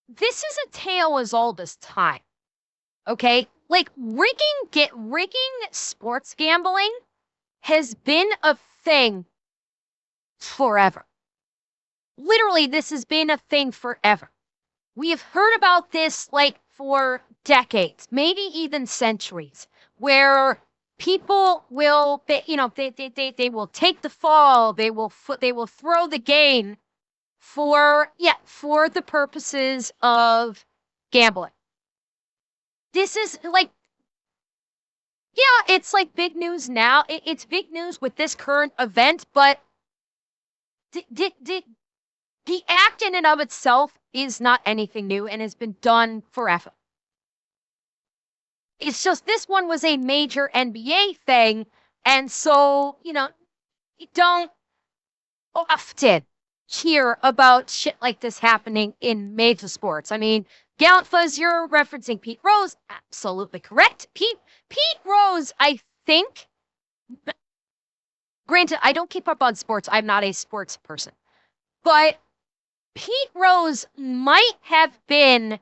this is a tale as old as time. Okay? Like rigging sports gambling has been a thing forever. Literally, this has been a thing forever. We have heard about this like for decades, maybe even centuries, where people will, they will take the fall, they will throw the game for the purposes of gambling. This is like, yeah, it's like big news now. It's big news with this current event, but the act in and of itself is not anything new and has been done forever. It's just this one was a major NBA thing, and so, you don't often hear about shit like this happening in major sports. I mean, Gallant Fuzz, you're referencing Pete Rose. Absolutely correct. Pete Rose, I think, granted, I don't keep up on sports. I'm not a sports person. But Pete Rose might have been,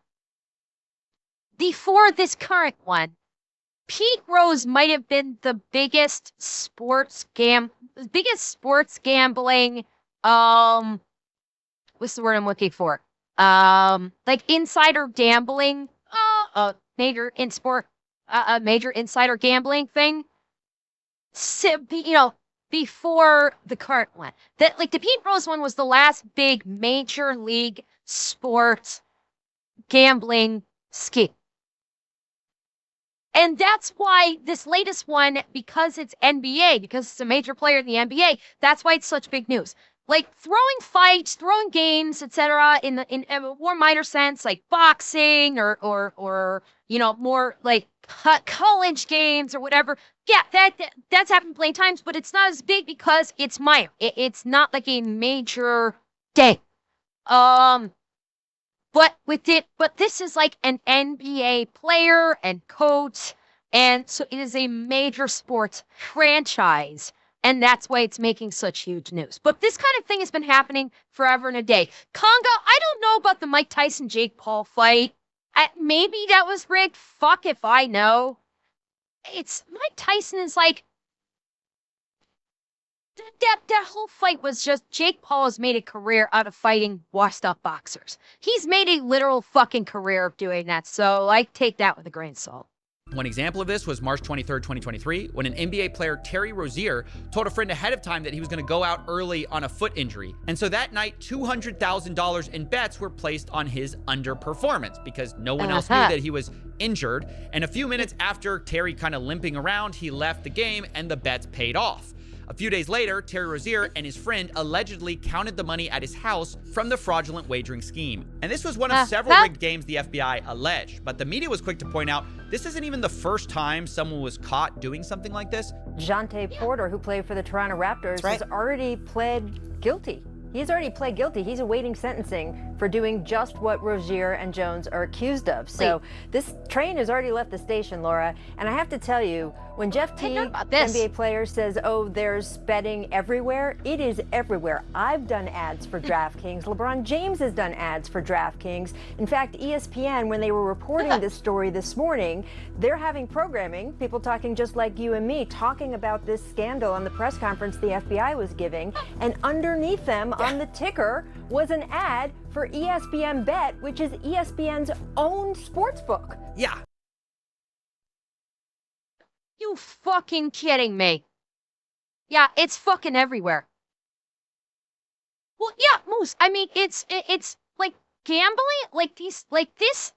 before this current one, Pete Rose might have been the biggest sports gambling, what's the word I'm looking for? Like insider gambling, major insider gambling thing. So, before the current one. That, like, the Pete Rose one was the last big major league sports gambling scheme. And that's why this latest one, because it's NBA, because it's a major player in the NBA, that's why it's such big news. Like throwing fights, throwing games, etc., in a more minor sense, like boxing or more like college games or whatever. Yeah, that's happened plenty times, but it's not as big because it's minor. It's not like a major day. But this is like an NBA player and coach, and so it is a major sports franchise, and that's why it's making such huge news. But this kind of thing has been happening forever and a day. Conga, I don't know about the Mike Tyson Jake Paul fight. Maybe that was rigged. Fuck if I know. It's Mike Tyson is like that whole fight was just Jake Paul has made a career out of fighting washed up boxers. He's made a literal fucking career of doing that. So I take that with a grain of salt. One example of this was March 23rd, 2023, when an NBA player, Terry Rozier, told a friend ahead of time that he was going to go out early on a foot injury. And so that night, $200,000 in bets were placed on his underperformance because no one else knew that he was injured. And a few minutes after Terry kind of limping around, he left the game and the bets paid off. A few days later, Terry Rozier and his friend allegedly counted the money at his house from the fraudulent wagering scheme. And this was one of several rigged games the FBI alleged, but the media was quick to point out this isn't even the first time someone was caught doing something like this. Jonte Porter, who played for the Toronto Raptors, has already pled guilty. He's already pled guilty. He's awaiting sentencing for doing just what Rozier and Jones are accused of. So this train has already left the station, Laura. And I have to tell you, when Jeff Teague, NBA player, says, oh, there's betting everywhere, it is everywhere. I've done ads for DraftKings. LeBron James has done ads for DraftKings. In fact, ESPN, when they were reporting this story this morning, they're having programming, people talking just like you and me, talking about this scandal on the press conference the FBI was giving. And underneath them on the ticker was an ad for ESPN Bet, which is ESPN's own sportsbook. Yeah. You fucking kidding me? Yeah, it's fucking everywhere. Well, yeah, Moose. I mean, it's like gambling, like this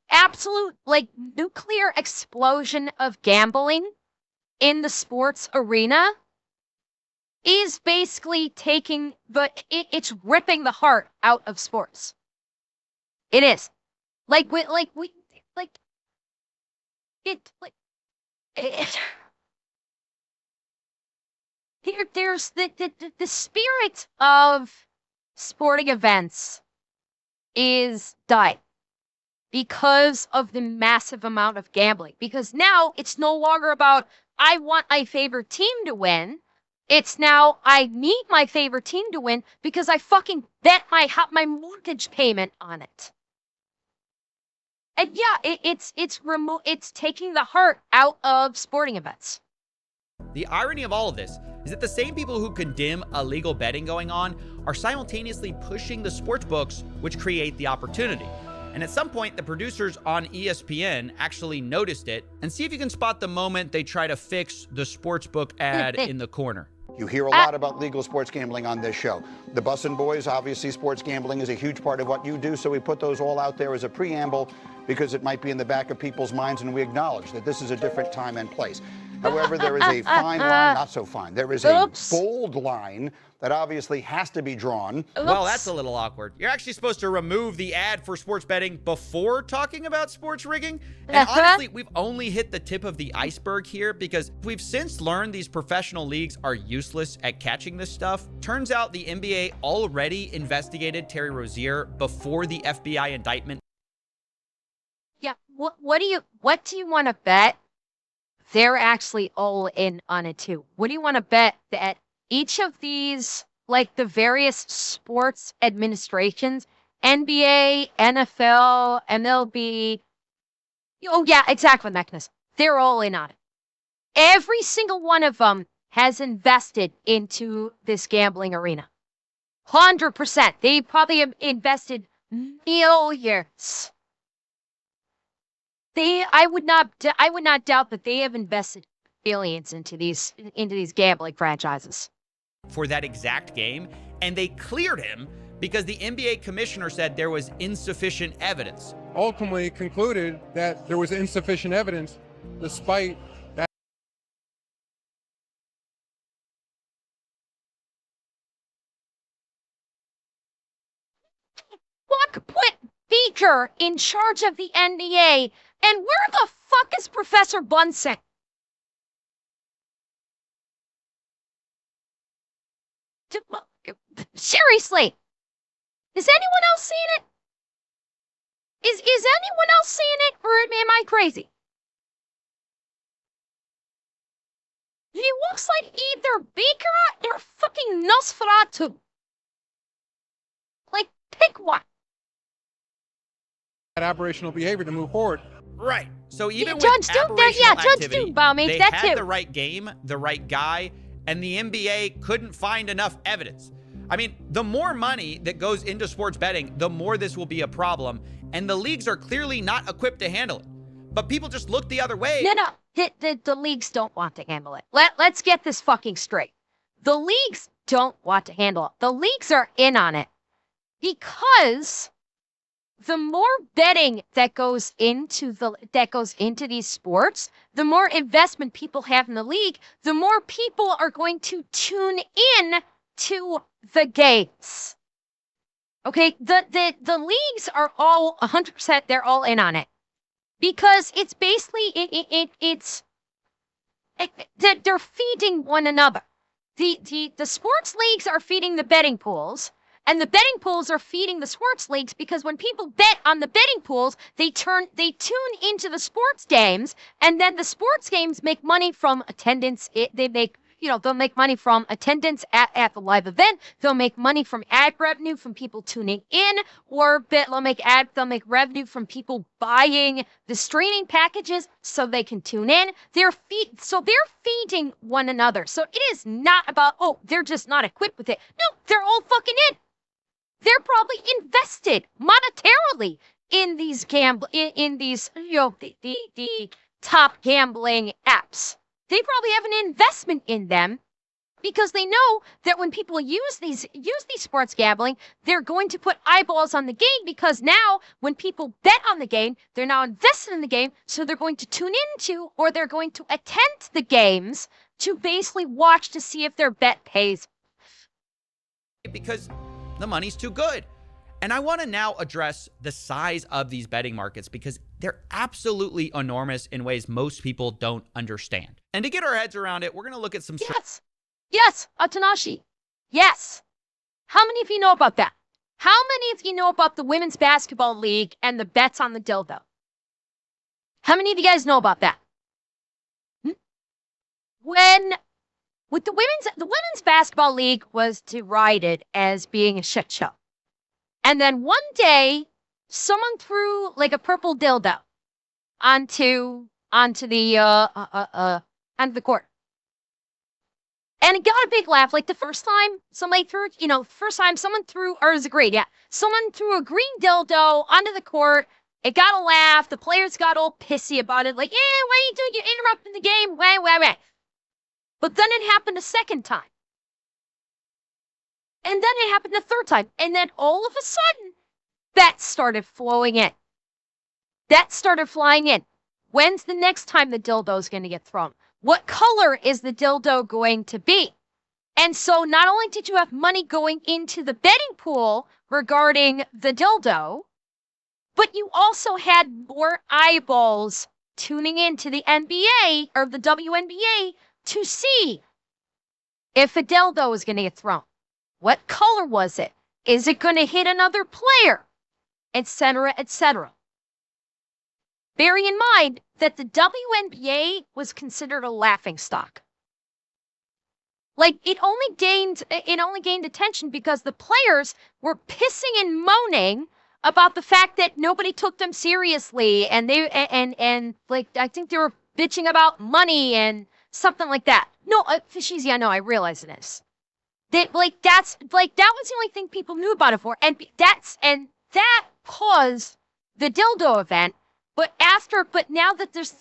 absolute like nuclear explosion of gambling in the sports arena is basically taking it's ripping the heart out of sports. It is. There's the spirit of sporting events is died because of the massive amount of gambling. Because now it's no longer about I want my favorite team to win. It's now I need my favorite team to win because I fucking bet my mortgage payment on it. And yeah, it's taking the heart out of sporting events. The irony of all of this is that the same people who condemn illegal betting going on are simultaneously pushing the sports books which create the opportunity. And at some point, the producers on ESPN actually noticed it. And see if you can spot the moment they try to fix the sportsbook ad in the corner. You hear a lot about legal sports gambling on this show. The Bussin' Boys, obviously sports gambling is a huge part of what you do, so we put those all out there as a preamble because it might be in the back of people's minds, and we acknowledge that this is a different time and place. However, there is a fine line, not so fine. There is a bold line that obviously has to be drawn. Well, that's a little awkward. You're actually supposed to remove the ad for sports betting before talking about sports rigging. And honestly, we've only hit the tip of the iceberg here because we've since learned these professional leagues are useless at catching this stuff. Turns out the NBA already investigated Terry Rozier before the FBI indictment. Yeah, what do you want to bet? They're actually all in on it too. What do you want to bet that each of these, like the various sports administrations, NBA, NFL, MLB, oh yeah, exactly, Magnus, they're all in on it. Every single one of them has invested into this gambling arena. 100%. They probably have invested millions. I would not doubt that they have invested billions into these gambling franchises. For that exact game, and they cleared him because the NBA commissioner said there was insufficient evidence. Ultimately concluded that there was insufficient evidence despite that. Fuck put Beaker in charge of the NBA, and where the fuck is Professor Bunsen? Seriously, is anyone else seeing it? Is anyone else seeing it, or am I crazy? He looks like either Baker or fucking Nosferatu. Like, pick one. That aberrational behavior to move forward. Right. So even with Judge Duke, aberrational Judge activity, Duke, Baumate, they that had too. the right game, the right guy, and the NBA couldn't find enough evidence. I mean, the more money that goes into sports betting, the more this will be a problem, and the leagues are clearly not equipped to handle it. But people just look the other way. No. The leagues don't want to handle it. Let's get this fucking straight. The leagues don't want to handle it. The leagues are in on it because the more betting that goes into these sports, the more investment people have in the league, the more people are going to tune in to the games. Okay, the leagues are all 100%, they're all in on it. Because it's basically they're feeding one another. The sports leagues are feeding the betting pools, and the betting pools are feeding the sports leagues, because when people bet on the betting pools, they tune into the sports games, and then the sports games make money from attendance. They'll make money from attendance at the live event. They'll make money from ad revenue from people tuning in, or they'll make revenue from people buying the streaming packages so they can tune in. They're feeding one another. So it is not about, oh, they're just not equipped with it. No, they're all fucking in. They're probably invested monetarily in these the top gambling apps. They probably have an investment in them because they know that when people use these sports gambling, they're going to put eyeballs on the game, because now when people bet on the game, they're now invested in the game, so they're going to tune into, or they're going to attend the games to basically watch to see if their bet pays. Because the money's too good. And I want to now address the size of these betting markets, because they're absolutely enormous in ways most people don't understand. And to get our heads around it, we're going to look at some... Yes, Atanashi. Yes. How many of you know about that? How many of you know about the Women's Basketball League and the bets on the dildo? How many of you guys know about that? With the Women's Basketball League was derided as being a shit show. And then one day, someone threw like a purple dildo onto the court. And it got a big laugh. Like the first time somebody threw, someone threw, or it was a green, yeah. Someone threw a green dildo onto the court. It got a laugh. The players got all pissy about it. Like, what are you doing? You're interrupting the game. Wait. But then it happened a second time. And then it happened a third time. And then all of a sudden, bets started flowing in. Bets started flying in. When's the next time the dildo's going to get thrown? What color is the dildo going to be? And so not only did you have money going into the betting pool regarding the dildo, but you also had more eyeballs tuning into the NBA or the WNBA to see if a dildo was going to get thrown. What color was it? Is it going to hit another player? Etc., etc. Bearing in mind that the WNBA was considered a laughingstock. Like, it only gained attention because the players were pissing and moaning about the fact that nobody took them seriously, and I think they were bitching about money and something like that. No, Fishies, yeah, no, I realize it is. That was the only thing people knew about it for, and that caused the dildo event. But now that there's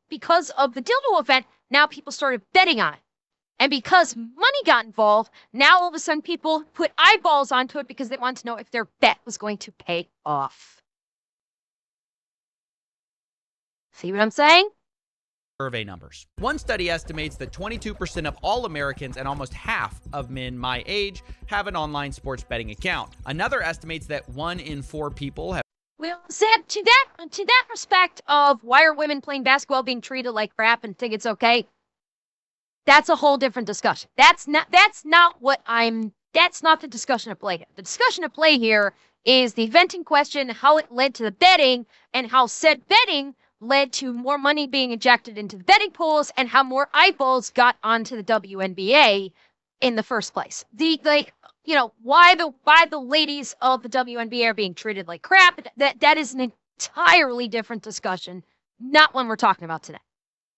because of the dildo event, now people started betting on it. And because money got involved, now all of a sudden people put eyeballs onto it because they wanted to know if their bet was going to pay off. See what I'm saying? Survey numbers. One study estimates that 22% of all Americans and almost half of men my age have an online sports betting account. Another estimates that 1 in 4 people have... Well, Zeb, to that respect of why are women playing basketball being treated like crap and think it's okay? That's a whole different discussion. That's not the discussion at play here. The discussion at play here is the event in question, how it led to the betting, and how said betting led to more money being injected into the betting pools, and how more eyeballs got onto the WNBA in the first place. Why the ladies of the WNBA are being treated like crap, that is an entirely different discussion, not one we're talking about today.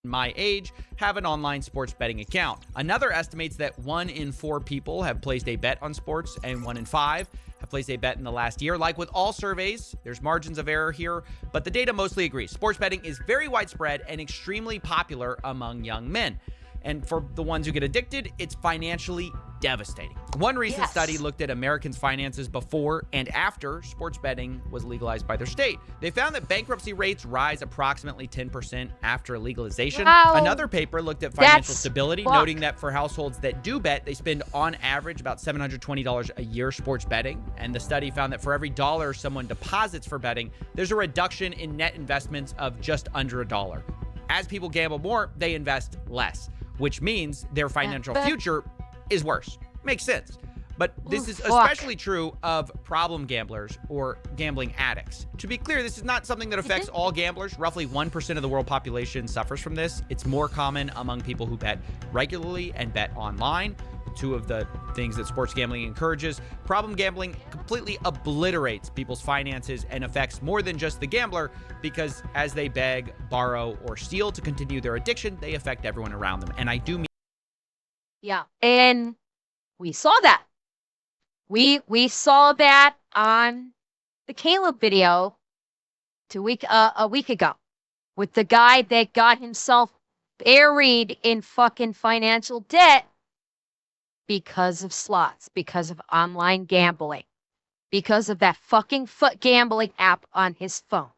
My age have an online sports betting account. Another estimates that 1 in 4 people have placed a bet on sports, and 1 in 5 have placed a bet in the last year. Like with all surveys, there's margins of error here, but the data mostly agrees. Sports betting is very widespread and extremely popular among young men. And for the ones who get addicted, it's financially devastating. One recent study looked at Americans' finances before and after sports betting was legalized by their state. They found that bankruptcy rates rise approximately 10% after legalization. Wow. Another paper looked at financial stability, noting that for households that do bet, they spend on average about $720 a year sports betting. And the study found that for every dollar someone deposits for betting, there's a reduction in net investments of just under $1. As people gamble more, they invest less, which means their financial future is worse. Makes sense. But this is especially true of problem gamblers or gambling addicts. To be clear, this is not something that affects all gamblers. Roughly 1% of the world population suffers from this. It's more common among people who bet regularly and bet online, two of the things that sports gambling encourages. Problem gambling completely obliterates people's finances and affects more than just the gambler, because as they beg, borrow, or steal to continue their addiction, they affect everyone around them. And I do mean... Yeah, and we saw that. We saw that on the Caleb video a week ago with the guy that got himself buried in fucking financial debt because of slots, because of online gambling, because of that fucking gambling app on his phone.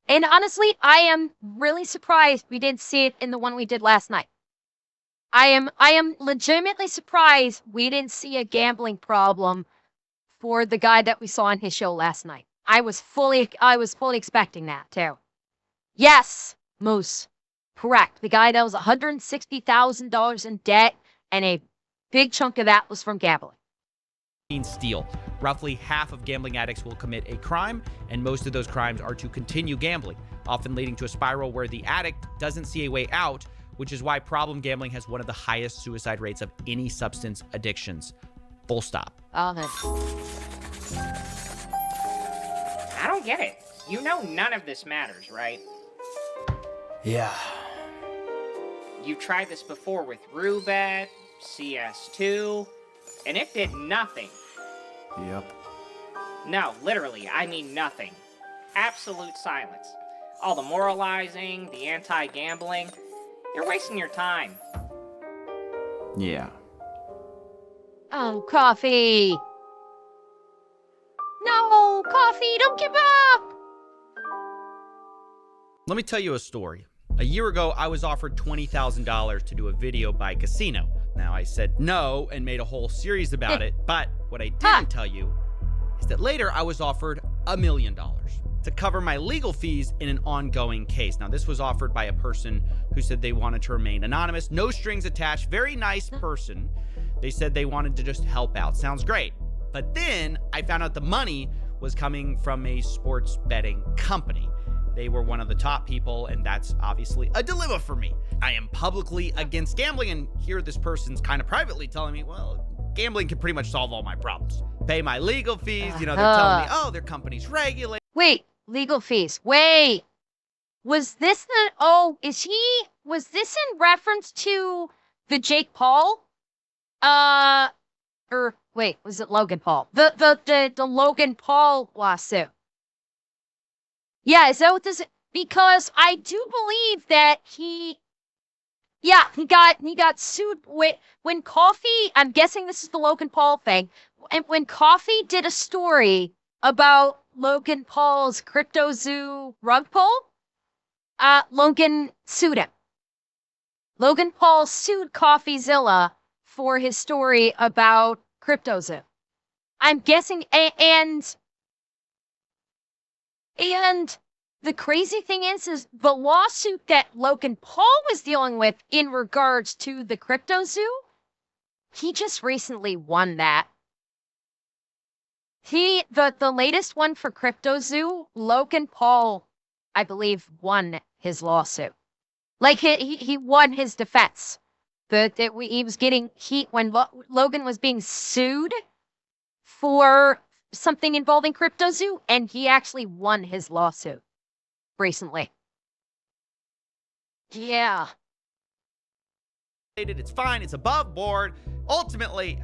And honestly, I am really surprised we didn't see it in the one we did last night. I am legitimately surprised we didn't see a gambling problem for the guy that we saw on his show last night. I was fully expecting that too. Yes, Moose. Correct. The guy that was $160,000 in debt, and a big chunk of that was from gambling. Steal. Roughly half of gambling addicts will commit a crime, and most of those crimes are to continue gambling, often leading to a spiral where the addict doesn't see a way out, which is why problem gambling has one of the highest suicide rates of any substance addictions. Full stop. Oh, man. I don't get it. You know none of this matters, right? Yeah. You've tried this before with Roobet, CS2, and it did nothing. Yep. No, literally, I mean nothing. Absolute silence. All the moralizing, the anti-gambling, you're wasting your time. Yeah. Oh, Coffee. No, Coffee, don't give up. Let me tell you a story. A year ago, I was offered $20,000 to do a video by Casino. Now, I said no and made a whole series about it, but what I didn't tell you is that later I was offered $1 million to cover my legal fees in an ongoing case. Now, this was offered by a person who said they wanted to remain anonymous, no strings attached, very nice person. They said they wanted to just help out. Sounds great. But then I found out the money was coming from a sports betting company. They were one of the top people, and that's obviously a dilemma for me. I am publicly against gambling, and here this person's kind of privately telling me, well, gambling can pretty much solve all my problems. Pay my legal fees, they're telling me, oh, their company's regulated. Wait, legal fees. Wait. Was this was this in reference to the Jake Paul? Or wait, was it Logan Paul? The Logan Paul lawsuit. Yeah, is that what this is? Because I do believe that he got sued when Coffee, I'm guessing this is the Logan Paul thing, and when Coffee did a story about Logan Paul's CryptoZoo rug pull, Logan sued him. Logan Paul sued Coffeezilla for his story about CryptoZoo. I'm guessing, and the crazy thing is the lawsuit that Logan Paul was dealing with in regards to the crypto zoo, he just recently won that. The latest one for Crypto Zoo, Logan Paul, I believe, won his lawsuit. Like he won his defense. He was getting heat when Logan was being sued for something involving Crypto Zoo, and he actually won his lawsuit recently. Yeah. It's fine. It's above board. Ultimately,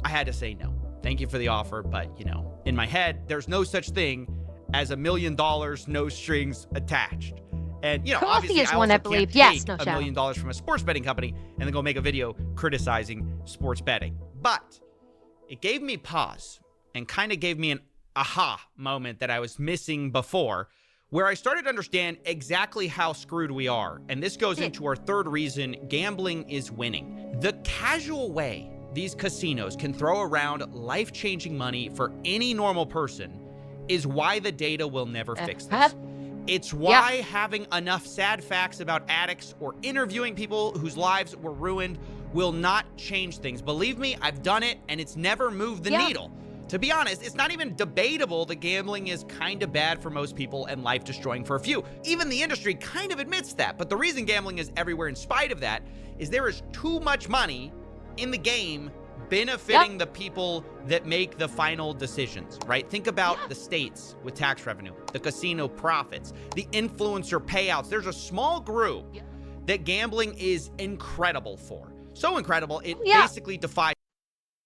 I had to say no. Thank you for the offer, but, you know, in my head, there's no such thing as $1 million, no strings attached. And, you know, Coffee obviously, is I one, also I believe. can't Yes, take no $1 shadow. million from a sports betting company and then go make a video criticizing sports betting. But it gave me pause and kind of gave me an aha moment that I was missing before, where I started to understand exactly how screwed we are. And this goes into our third reason gambling is winning. The casual way these casinos can throw around life-changing money for any normal person is why the data will never fix this. It's why having enough sad facts about addicts or interviewing people whose lives were ruined will not change things. Believe me, I've done it, and it's never moved the needle. To be honest, it's not even debatable that gambling is kind of bad for most people and life-destroying for a few. Even the industry kind of admits that. But the reason gambling is everywhere in spite of that is there is too much money in the game benefiting the people that make the final decisions, right? Think about the states with tax revenue, the casino profits, the influencer payouts. There's a small group that gambling is incredible for. So incredible, it basically defies.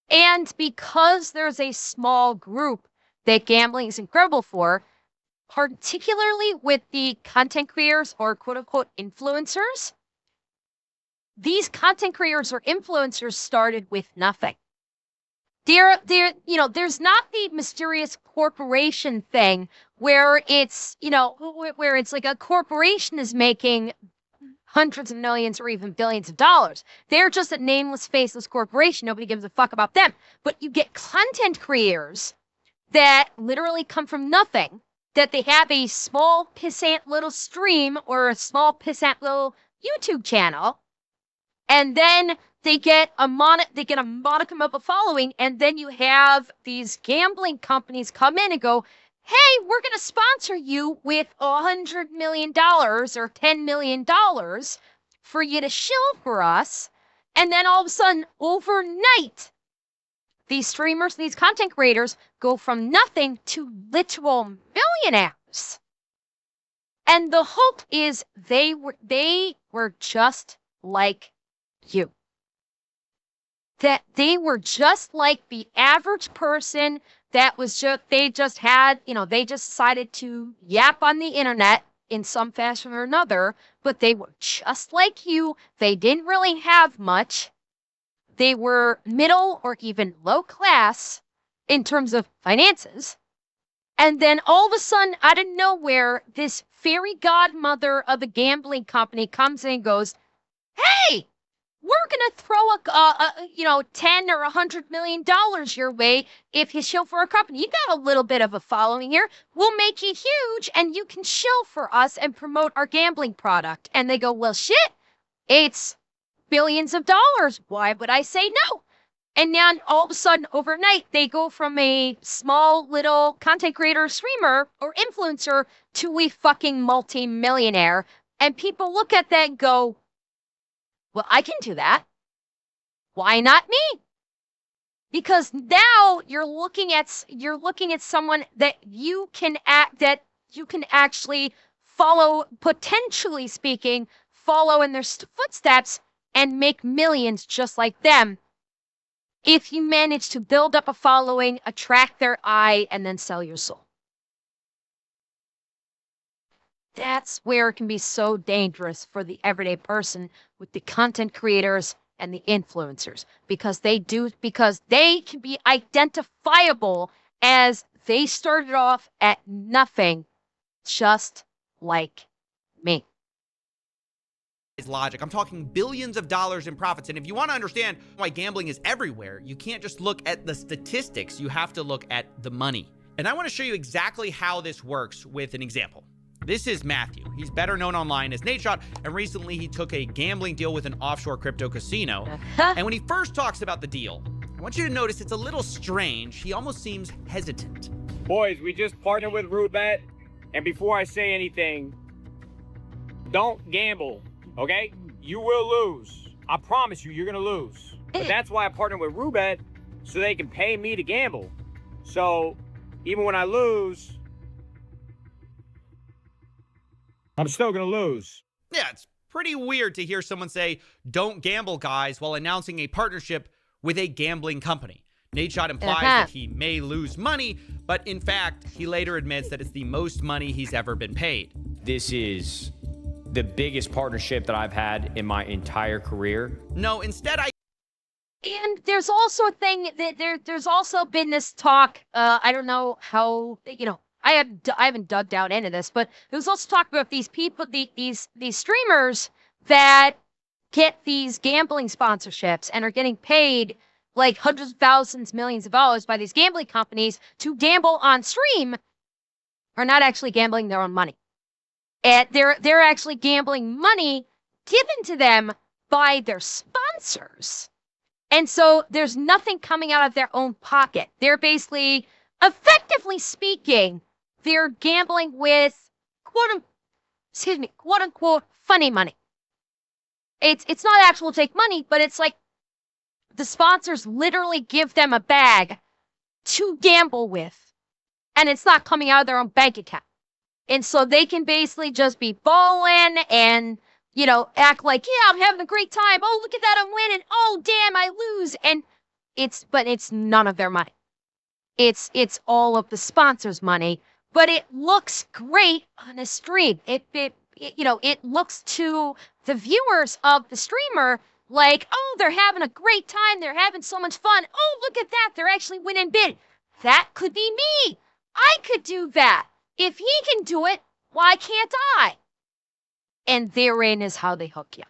And because there's a small group that gambling is incredible for, particularly with the content creators or quote-unquote influencers, these content creators or influencers started with nothing. There's not the mysterious corporation thing where it's, where it's like a corporation is making hundreds of millions or even billions of dollars. They're just a nameless, faceless corporation. Nobody gives a fuck about them. But you get content creators that literally come from nothing, that they have a small pissant little stream or a small pissant little YouTube channel, and then they get a modicum of a following, and then you have these gambling companies come in and go, hey, we're going to sponsor you with $100 million or $10 million for you to shill for us. And then all of a sudden, overnight, these streamers, these content creators go from nothing to literal millionaires. And the hope is they were just like you. That they were just like the average person that was they just decided to yap on the internet in some fashion or another, but they were just like you. They didn't really have much. They were middle or even low class in terms of finances. And then all of a sudden, out of nowhere, this fairy godmother of a gambling company comes in and goes, hey, we're going to throw $10 or $100 million your way if you shill for a company. You got a little bit of a following here. We'll make you huge and you can shill for us and promote our gambling product. And they go, well, shit, it's billions of dollars. Why would I say no? And then all of a sudden, overnight, they go from a small little content creator, streamer, or influencer to a fucking multi-millionaire. And people look at that and go, well, I can do that. Why not me? Because now you're looking at someone that you can actually follow, potentially speaking, follow in their footsteps and make millions just like them. If you manage to build up a following, attract their eye, and then sell your soul. That's where it can be so dangerous for the everyday person with the content creators and the influencers, because they can be identifiable as they started off at nothing, just like me. Logic. I'm talking billions of dollars in profits. And if you want to understand why gambling is everywhere, you can't just look at the statistics. You have to look at the money. And I want to show you exactly how this works with an example. This is Matthew. He's better known online as Nadeshot, and recently he took a gambling deal with an offshore crypto casino. And when he first talks about the deal, I want you to notice it's a little strange. He almost seems hesitant. Boys, we just partnered with Rootbet, and before I say anything, don't gamble, okay? You will lose. I promise you, you're gonna lose. But that's why I partnered with Rootbet, so they can pay me to gamble. So, even when I lose, I'm still gonna lose. Yeah, it's pretty weird to hear someone say, don't gamble, guys, while announcing a partnership with a gambling company. Nadeshot implies that he may lose money, but in fact, he later admits that it's the most money he's ever been paid. This is the biggest partnership that I've had in my entire career. No, instead And there's also a thing that there's also been this talk, I don't know how, I haven't dug down into this, but there's also talk about these people, these streamers that get these gambling sponsorships and are getting paid like hundreds of thousands, millions of dollars by these gambling companies to gamble on stream, are not actually gambling their own money. And they're actually gambling money given to them by their sponsors. And so there's nothing coming out of their own pocket. They're basically, effectively speaking, they're gambling with quote unquote funny money. It's not actual fake money, but it's like the sponsors literally give them a bag to gamble with, and it's not coming out of their own bank account. And so they can basically just be balling and, act like, yeah, I'm having a great time. Oh, look at that, I'm winning. Oh, damn, I lose. And it's none of their money. It's all of the sponsors' money, but it looks great on a stream. It looks to the viewers of the streamer like, oh, they're having a great time. They're having so much fun. Oh, look at that. They're actually winning big. That could be me. I could do that. If he can do it, why can't I? And therein is how they hook you.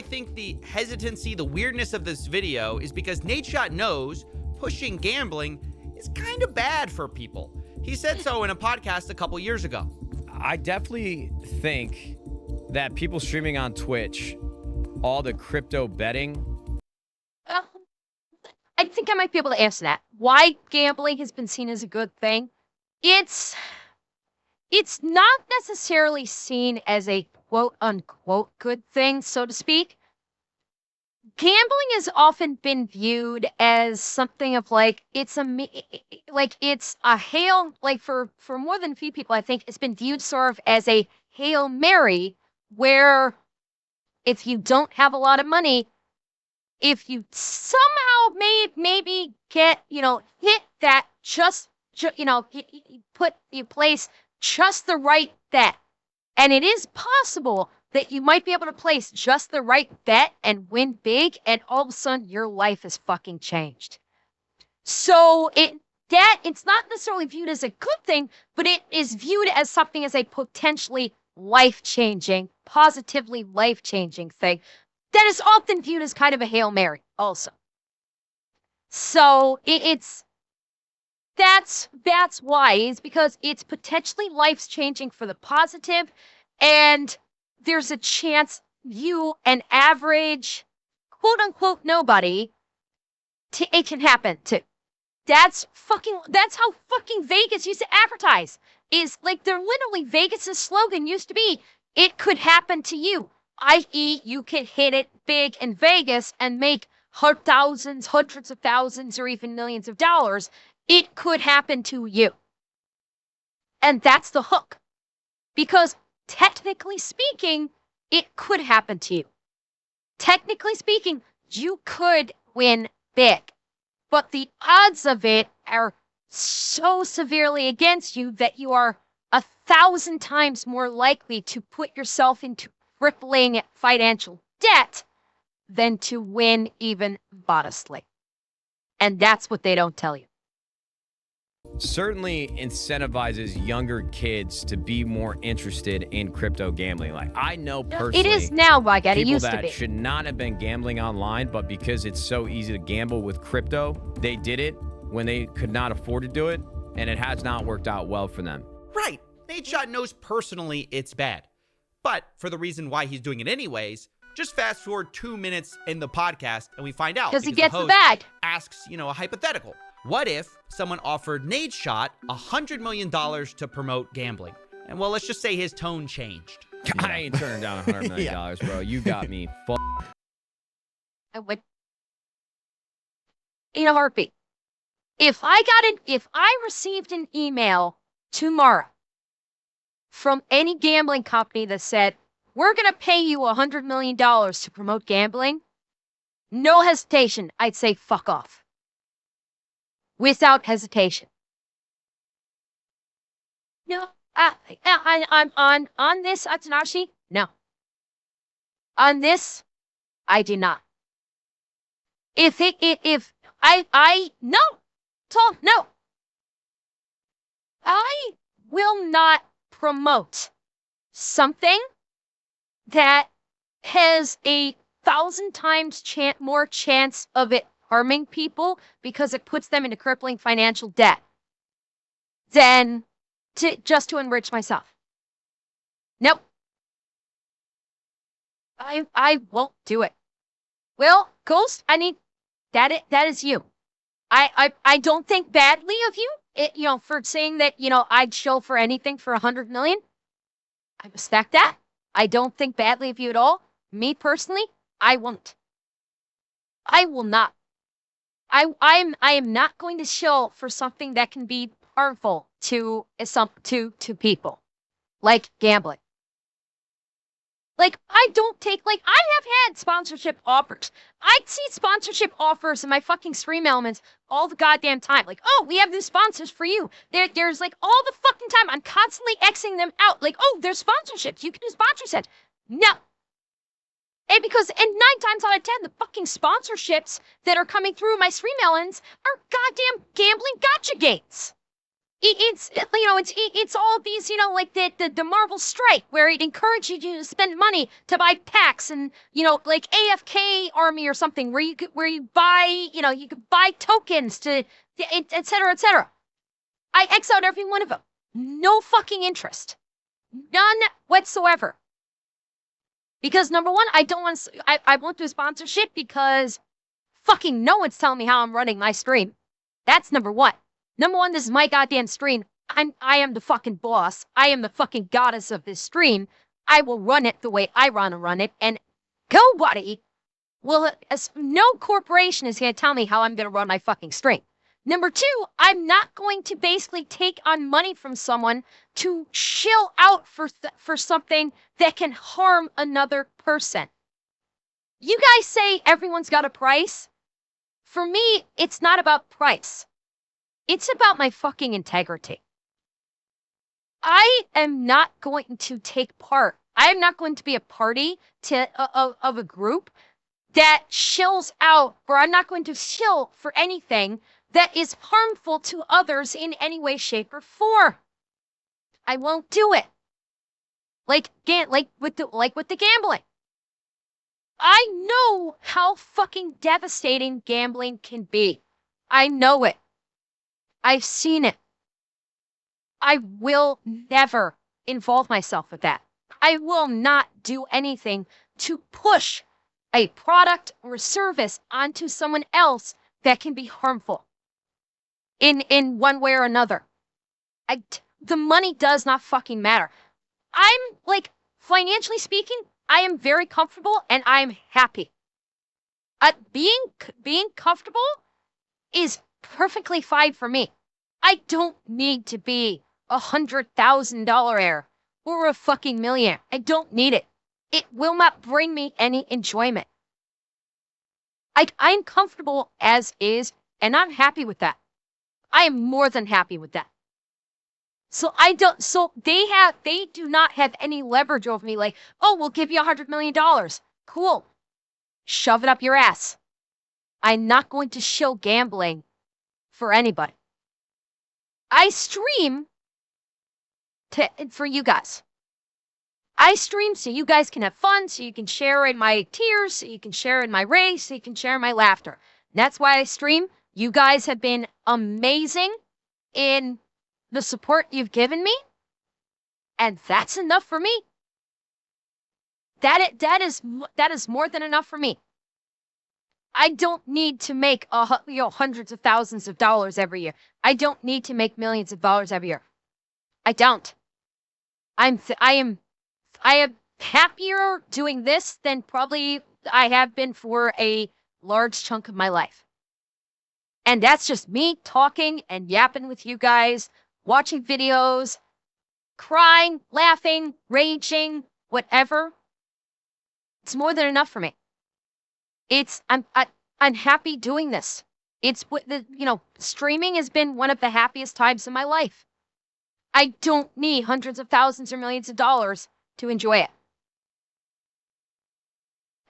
I think the hesitancy, the weirdness of this video is because Nadeshot knows pushing gambling is kind of bad for people. He said so in a podcast a couple years ago. I definitely think that people streaming on Twitch, all the crypto betting. I think I might be able to answer that. Why gambling has been seen as a good thing? It's not necessarily seen as a quote-unquote good thing, so to speak. Gambling has often been viewed as something of it's a hail, for more than a few people, I think it's been viewed sort of as a Hail Mary, where if you don't have a lot of money, if you somehow maybe get, hit that you place just the right bet. And it is possible that you might be able to place just the right bet and win big, and all of a sudden your life is fucking changed. So it's not necessarily viewed as a good thing, but it is viewed as something as a potentially life-changing, positively life-changing thing that is often viewed as kind of a Hail Mary also. So that's why, is because it's potentially life-changing for the positive, and there's a chance you, an average, quote-unquote nobody, it can happen too. That's how fucking Vegas used to advertise. Is they're literally, Vegas's slogan used to be, it could happen to you. I.e., you could hit it big in Vegas and make thousands, hundreds of thousands, or even millions of dollars. It could happen to you. And that's the hook. Because technically speaking, it could happen to you. Technically speaking, you could win big. But the odds of it are so severely against you that you are 1,000 times more likely to put yourself into crippling financial debt than to win even modestly. And that's what they don't tell you. Certainly incentivizes younger kids to be more interested in crypto gambling. I know personally, it is now, by God, it used to be. People that should not have been gambling online, but because it's so easy to gamble with crypto, they did it when they could not afford to do it, and it has not worked out well for them. Right. Nadeshot knows personally it's bad. But for the reason why he's doing it anyways, just fast forward 2 minutes in the podcast and we find out. Because he the gets the host bag. asks, a hypothetical. What if someone offered Nadeshot $100 million to promote gambling? And well, let's just say his tone changed. I ain't turning down $100 million, bro. You got me. I would. In a heartbeat. If I received an email tomorrow from any gambling company that said, we're going to pay you $100 million to promote gambling, no hesitation, I'd say fuck off. Without hesitation. No, I'm on this, Atanashi, no. On this, I do not. No. Tom, no. I will not promote something that has 1,000 times more chance of it harming people because it puts them into crippling financial debt than just to enrich myself. Nope. I won't do it. Well, Ghost, that is you. I don't think badly of you, for saying that, I'd show for anything for $100 million. I respect that. I don't think badly of you at all. Me personally, I won't. I will not. I am not going to show for something that can be harmful to people, like gambling. I don't take, I have had sponsorship offers. I see sponsorship offers in my fucking stream elements all the goddamn time. Oh, we have these sponsors for you. There's all the fucking time. I'm constantly Xing them out. Oh, there's sponsorships. You can do sponsorships. No. And 9 times out of 10, the fucking sponsorships that are coming through my stream elements are goddamn gambling gotcha gates. It's all these, the Marvel Strike, where it encourages you to spend money to buy packs and, AFK Army or something, where you buy, you could buy tokens to, et cetera, et cetera. I X out every one of them. No fucking interest. None whatsoever. Because number one, I won't do sponsorship because fucking no one's telling me how I'm running my stream. That's number one. Number one, this is my goddamn stream. I am the fucking boss. I am the fucking goddess of this stream. I will run it the way I want to run it, and nobody no corporation is going to tell me how I'm going to run my fucking stream. Number two, I'm not going to basically take on money from someone to shill out for something that can harm another person. You guys say everyone's got a price. For me, it's not about price. It's about my fucking integrity. I am not going to take part. I am not going to be a party of a group that shills out, or I'm not going to shill for anything that is harmful to others in any way, shape, or form. I won't do it. Like with the gambling. I know how fucking devastating gambling can be. I know it. I've seen it. I will never involve myself with that. I will not do anything to push a product or a service onto someone else that can be harmful in one way or another. The money does not fucking matter. I'm financially speaking, I am very comfortable and I'm happy. Being comfortable is perfectly fine for me. I don't need to be $100,000 heir or a fucking millionaire. I don't need it. It will not bring me any enjoyment. I'm comfortable as is, and I'm happy with that. I am more than happy with that. So they do not have any leverage over me oh, we'll give you $100 million. Cool. Shove it up your ass. I'm not going to show gambling for anybody. I stream for you guys. I stream so you guys can have fun, so you can share in my tears, so you can share in my rage, so you can share in my laughter. And that's why I stream. You guys have been amazing in the support you've given me. And that's enough for me. That is more than enough for me. I don't need to make hundreds of thousands of dollars every year. I don't need to make millions of dollars every year. I don't. I am happier doing this than probably I have been for a large chunk of my life. And that's just me talking and yapping with you guys, watching videos, crying, laughing, raging, whatever. It's more than enough for me. I'm happy doing this. It's what streaming has been one of the happiest times in my life. I don't need hundreds of thousands or millions of dollars to enjoy it.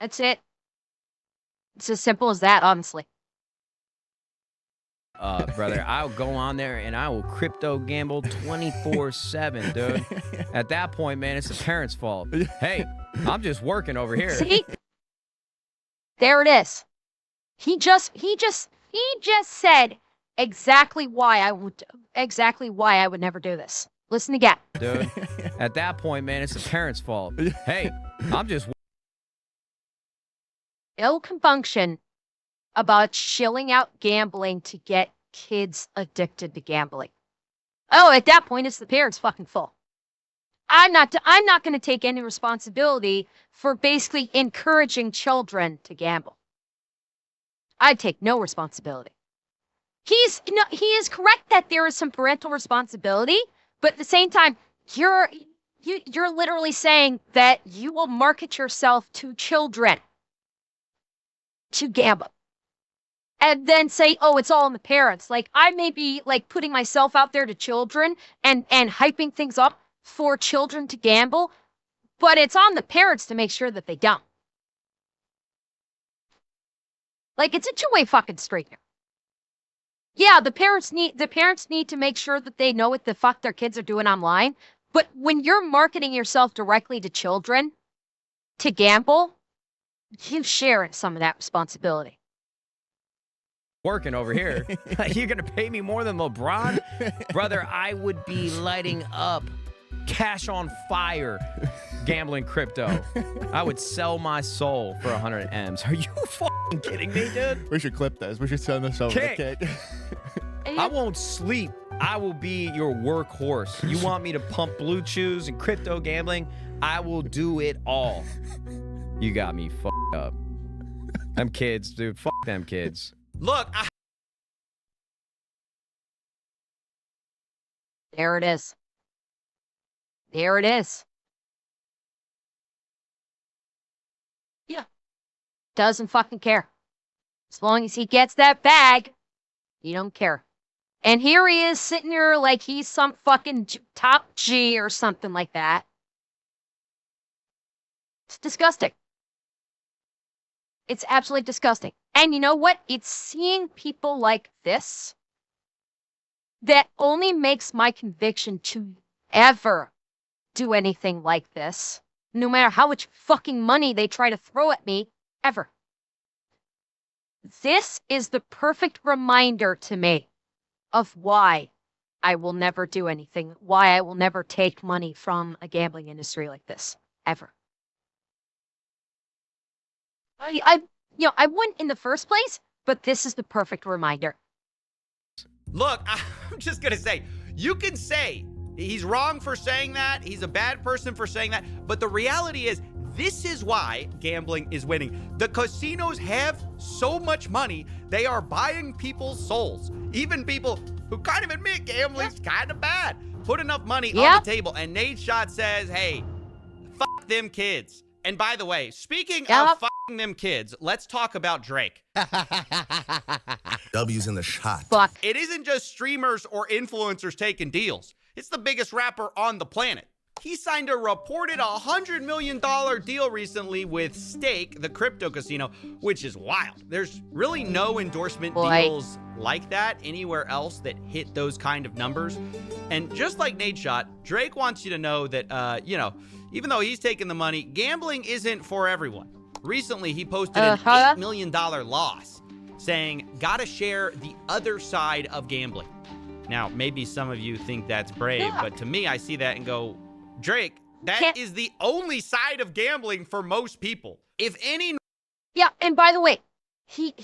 That's it. It's as simple as that, honestly. Brother, I'll go on there and I will crypto gamble 24/7, dude. At that point, man, it's the parents' fault. Hey, I'm just working over here. See? There it is. He just said exactly why I would never do this. Listen again. Dude, at that point, man, it's the parents' fault. Hey, I'm just no compunction about chilling out gambling to get kids addicted to gambling. Oh, at that point, it's the parents' fucking fault. I'm not going to take any responsibility for basically encouraging children to gamble. I take no responsibility. He is correct that there is some parental responsibility, but at the same time, you're literally saying that you will market yourself to children to gamble. And then say, oh, it's all on the parents. Like, I may be like putting myself out there to children and hyping things up for children to gamble, but it's on the parents to make sure that they don't. Like, it's a two-way fucking street here. Yeah, the parents need to make sure that they know what the fuck their kids are doing online, but when you're marketing yourself directly to children to gamble, you share some of that responsibility. working over here. You're going to pay me more than LeBron? Brother, I would be lighting up, cash on fire, gambling crypto. I would sell my soul for 100 M's. Are you fucking kidding me, dude? We should clip this. We should send this over to Kate. I won't sleep. I will be your workhorse. You want me to pump blue chews and crypto gambling? I will do it all. You got me fucked up. Them kids, dude. Fuck them kids. Look, There it is. There it is. Yeah. Doesn't fucking care. As long as he gets that bag, he don't care. And here he is sitting here like he's some fucking top G or something like that. It's disgusting. It's absolutely disgusting. And you know what? It's seeing people like this that only makes my conviction to ever do anything like this, no matter how much fucking money they try to throw at me, ever. This is the perfect reminder to me of why I will never do anything, why I will never take money from a gambling industry like this, ever. I wouldn't in the first place, but this is the perfect reminder. look, I'm just going to say, you can say he's wrong for saying that. He's a bad person for saying that. But the reality is, this is why gambling is winning. The casinos have so much money, they are buying people's souls. Even people who kind of admit gambling's kind of bad. Put enough money on the table. And Nate Shot says, hey, fuck them kids. And by the way, speaking of fucking them kids, let's talk about Drake. W's in the shot. Fuck. It isn't just streamers or influencers taking deals. It's the biggest rapper on the planet. He signed a reported $100 million deal recently with Stake, the crypto casino, which is wild. There's really no endorsement deals like that anywhere else that hit those kind of numbers. And just like Nate Shot, Drake wants you to know that, even though he's taking the money, gambling isn't for everyone. Recently, he posted an $8 million loss, saying, gotta share the other side of gambling. Now, maybe some of you think that's brave, but to me, I see that and go, Drake, that is the only side of gambling for most people. If any... Yeah, and by the way, he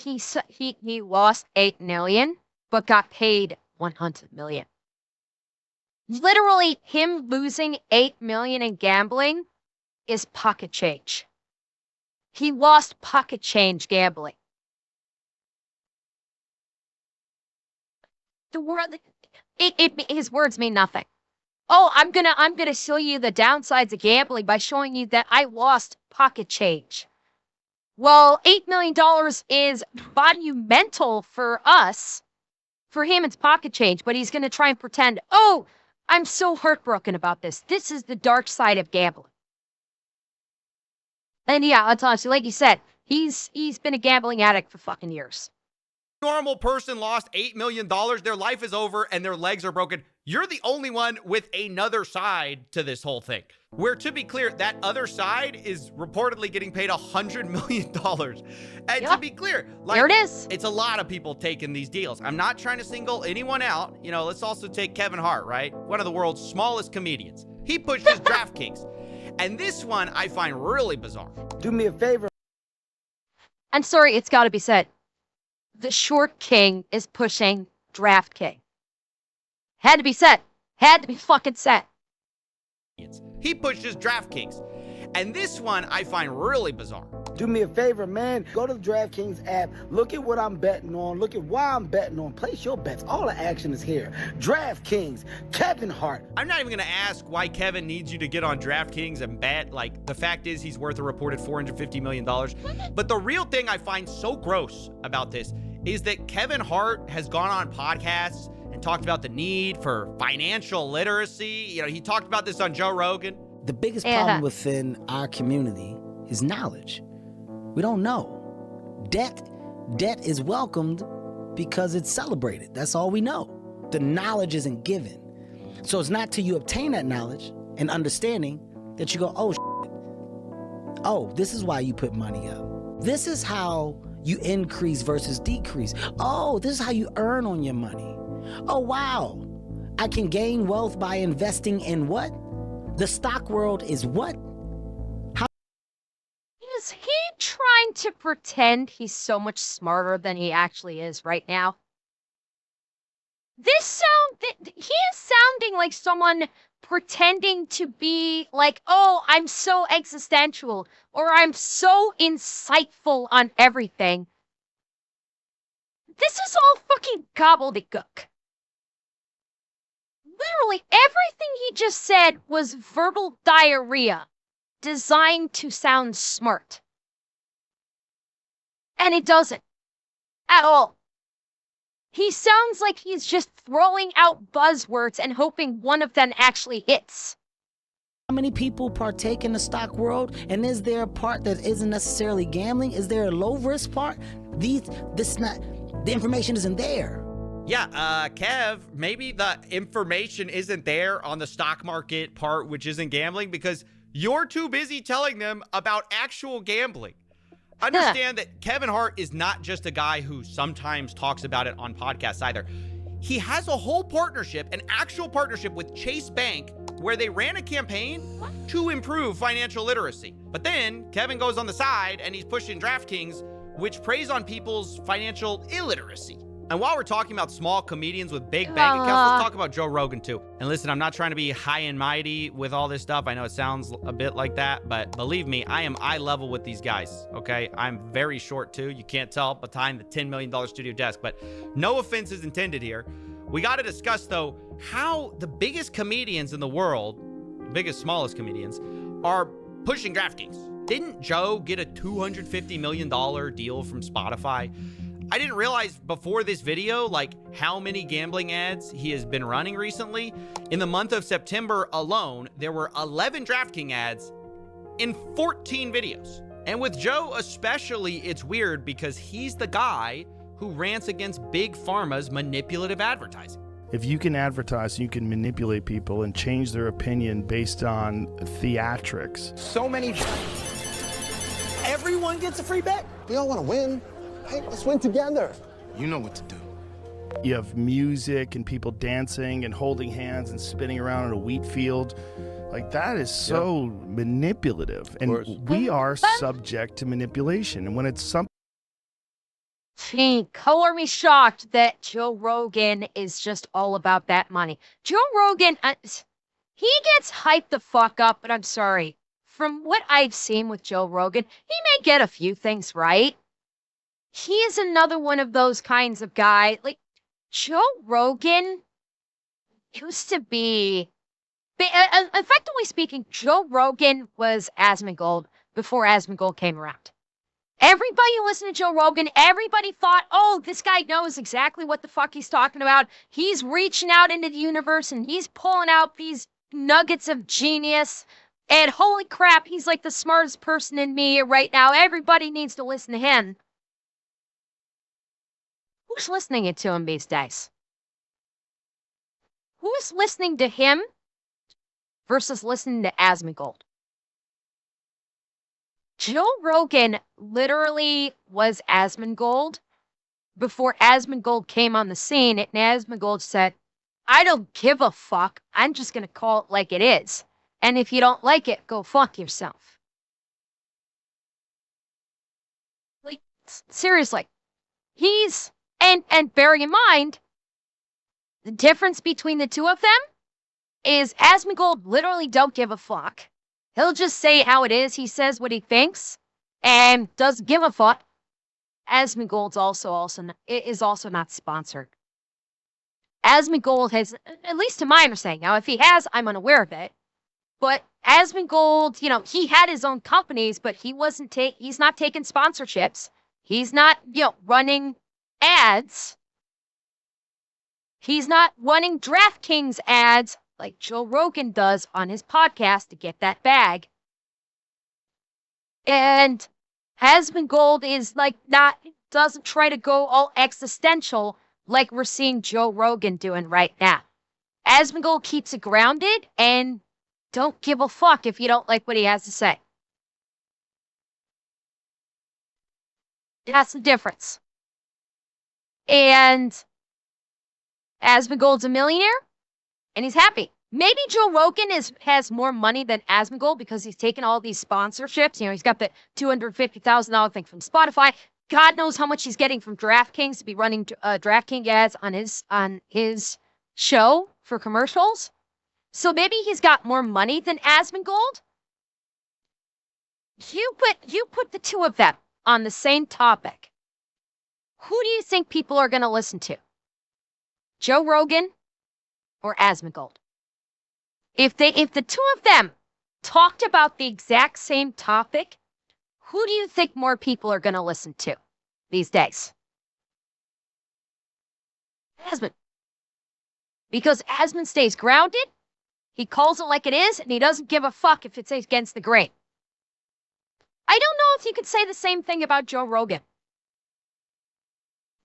lost $8 million, but got paid $100 million. Literally, him losing $8 million in gambling is pocket change. He lost pocket change gambling. The word, his words mean nothing. Oh, I'm gonna show you the downsides of gambling by showing you that I lost pocket change. Well, $8 million is monumental for us. For him, it's pocket change, but he's gonna try and pretend, oh, I'm so heartbroken about this. This is the dark side of gambling. And yeah, I'll tell you, like you said, he's been a gambling addict for fucking years. Normal person lost $8 million, their life is over, and their legs are broken. You're the only one with another side to this whole thing. Where, to be clear, that other side is reportedly getting paid $100 million. And to be clear, like, there it is. It's a lot of people taking these deals. I'm not trying to single anyone out. You know, let's also take Kevin Hart, right? One of the world's smallest comedians. He pushed his DraftKings. And this one I find really bizarre. Do me a favor. I'm sorry, it's got to be said. The short king is pushing DraftKings. Had to be said. Had to be fucking said. He pushed his DraftKings. And this one I find really bizarre. Do me a favor, man. Go to the DraftKings app. Look at what I'm betting on. Look at why I'm betting on. Place your bets. All the action is here. DraftKings, Kevin Hart. I'm not even going to ask why Kevin needs you to get on DraftKings and bet. Like, the fact is he's worth a reported $450 million. But the real thing I find so gross about this is that Kevin Hart has gone on podcasts and talked about the need for financial literacy. You know, he talked about this on Joe Rogan. The biggest problem within our community is knowledge. We don't know. Debt is welcomed because it's celebrated. That's all we know. The knowledge isn't given. So it's not till you obtain that knowledge and understanding that you go, oh, shit. Oh, this is why you put money up. This is how you increase versus decrease. Oh, this is how you earn on your money. Oh, wow. I can gain wealth by investing in what? The stock world is what? Is he trying to pretend he's so much smarter than he actually is right now? He is sounding like someone pretending to be like, oh, I'm so existential, or I'm so insightful on everything. This is all fucking gobbledygook. Literally, everything he just said was verbal diarrhea designed to sound smart. And it doesn't. At all. He sounds like he's just throwing out buzzwords and hoping one of them actually hits. How many people partake in the stock world? And is there a part that isn't necessarily gambling? Is there a low risk part? The information isn't there. Yeah, Kev, maybe the information isn't there on the stock market part, which isn't gambling, because you're too busy telling them about actual gambling. Understand that Kevin Hart is not just a guy who sometimes talks about it on podcasts either. He has a whole partnership, an actual partnership with Chase Bank, where they ran a campaign to improve financial literacy. But then Kevin goes on the side and he's pushing DraftKings, which preys on people's financial illiteracy. And while we're talking about small comedians with big bank accounts, let's talk about Joe Rogan too. And listen, I'm not trying to be high and mighty with all this stuff. I know it sounds a bit like that, but believe me, I am eye level with these guys, okay? I'm very short too. You can't tell behind the $10 million studio desk, but no offense is intended here. We got to discuss, though, how the biggest comedians in the world, biggest, smallest comedians, are pushing DraftKings. Didn't Joe get a $250 million deal from Spotify? I didn't realize before this video, like, how many gambling ads he has been running recently. In the month of September alone, there were 11 DraftKings ads in 14 videos. And with Joe especially, it's weird because he's the guy who rants against Big Pharma's manipulative advertising. If you can advertise, you can manipulate people and change their opinion based on theatrics. So many. Everyone gets a free bet. We all want to win. Hey, let's win together. You know what to do. You have music and people dancing and holding hands and spinning around in a wheat field. Like, that is so manipulative. And we are subject to manipulation. And when it's something. Color me shocked that Joe Rogan is just all about that money. Joe Rogan, he gets hyped the fuck up, but I'm sorry. From what I've seen with Joe Rogan, he may get a few things right. He is another one of those kinds of guy. Like, Joe Rogan used to be, effectively speaking, Joe Rogan was Asmongold before Asmongold came around. Everybody who listened to Joe Rogan, everybody thought, oh, this guy knows exactly what the fuck he's talking about. He's reaching out into the universe and he's pulling out these nuggets of genius. And holy crap, he's like the smartest person in me right now. Everybody needs to listen to him. Who's listening to him these days? Who's listening to him versus listening to Asmongold? Joe Rogan literally was Asmongold before Asmongold came on the scene, and Asmongold said, I don't give a fuck. I'm just going to call it like it is. And if you don't like it, go fuck yourself. Like, seriously. And bearing in mind, the difference between the two of them is Asmongold literally don't give a fuck. He'll just say how it is. He says what he thinks and doesn't give a fuck. Asmongold's is also not sponsored. Asmongold has, at least to my understanding, now if he has, I'm unaware of it. But Asmongold, he had his own companies, but he's not taking sponsorships. He's not, running ads. He's not running DraftKings ads like Joe Rogan does on his podcast to get that bag. And Asmongold is doesn't try to go all existential like we're seeing Joe Rogan doing right now. Asmongold keeps it grounded and don't give a fuck if you don't like what he has to say. That's the difference. And Asmongold's a millionaire, and he's happy. Maybe Joe Rogan has more money than Asmongold because he's taken all these sponsorships. He's got the $250,000 thing from Spotify. God knows how much he's getting from DraftKings to be running DraftKings ads on his show for commercials. So maybe he's got more money than Asmongold. You put the two of them on the same topic. Who do you think people are going to listen to? Joe Rogan or Asmongold? If the two of them talked about the exact same topic, who do you think more people are going to listen to these days? Asmon. Because Asmon stays grounded, he calls it like it is, and he doesn't give a fuck if it's against the grain. I don't know if you could say the same thing about Joe Rogan.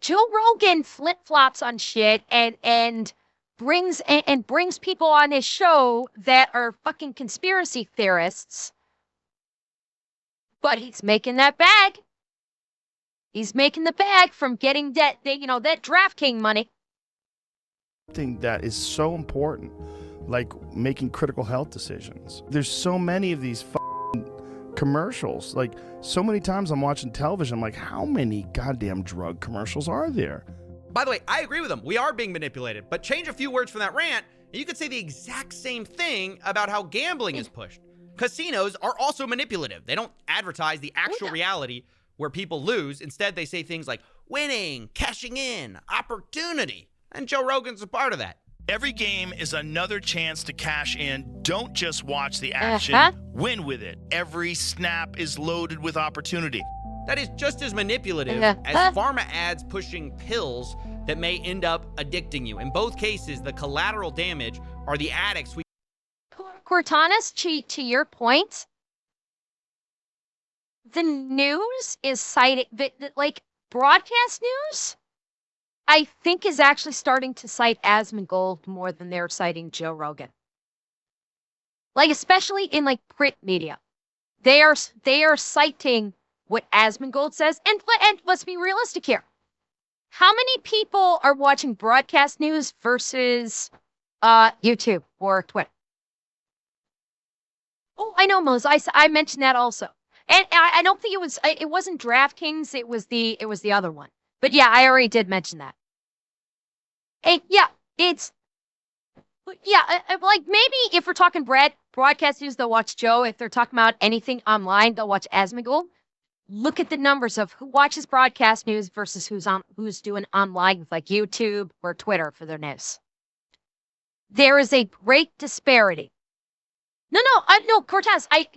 Joe Rogan flip-flops on shit and brings people on his show that are fucking conspiracy theorists. But he's making that bag. He's making the bag from getting that DraftKings money. Something that is so important, like making critical health decisions. There's so many of these commercials. Like, so many times I'm watching television, I'm like, how many goddamn drug commercials are there? By the way, I agree with him. We are being manipulated, but change a few words from that rant, and you could say the exact same thing about how gambling is pushed. Casinos are also manipulative. They don't advertise the actual reality where people lose. Instead, they say things like winning, cashing in, opportunity. And Joe Rogan's a part of that. Every game is another chance to cash in. Don't just watch the action, win with it. Every snap is loaded with opportunity. That is just as manipulative as pharma ads pushing pills that may end up addicting you. In both cases, the collateral damage are the addicts. Cortanis, to your point, the news is citing, like broadcast news, I think is actually starting to cite Asmongold more than they're citing Joe Rogan. Like, especially in like print media. They are citing what Asmongold says, and let's be realistic here. How many people are watching broadcast news versus YouTube or Twitter? Oh, I know, Mose. I mentioned that also. And I don't think it wasn't DraftKings, it was the other one. But yeah, I already did mention that. And yeah, like maybe if we're talking broadcast news, they'll watch Joe. If they're talking about anything online, they'll watch Asmigul. Look at the numbers of who watches broadcast news versus who's doing online like YouTube or Twitter for their news. There is a great disparity. No, Cortez, I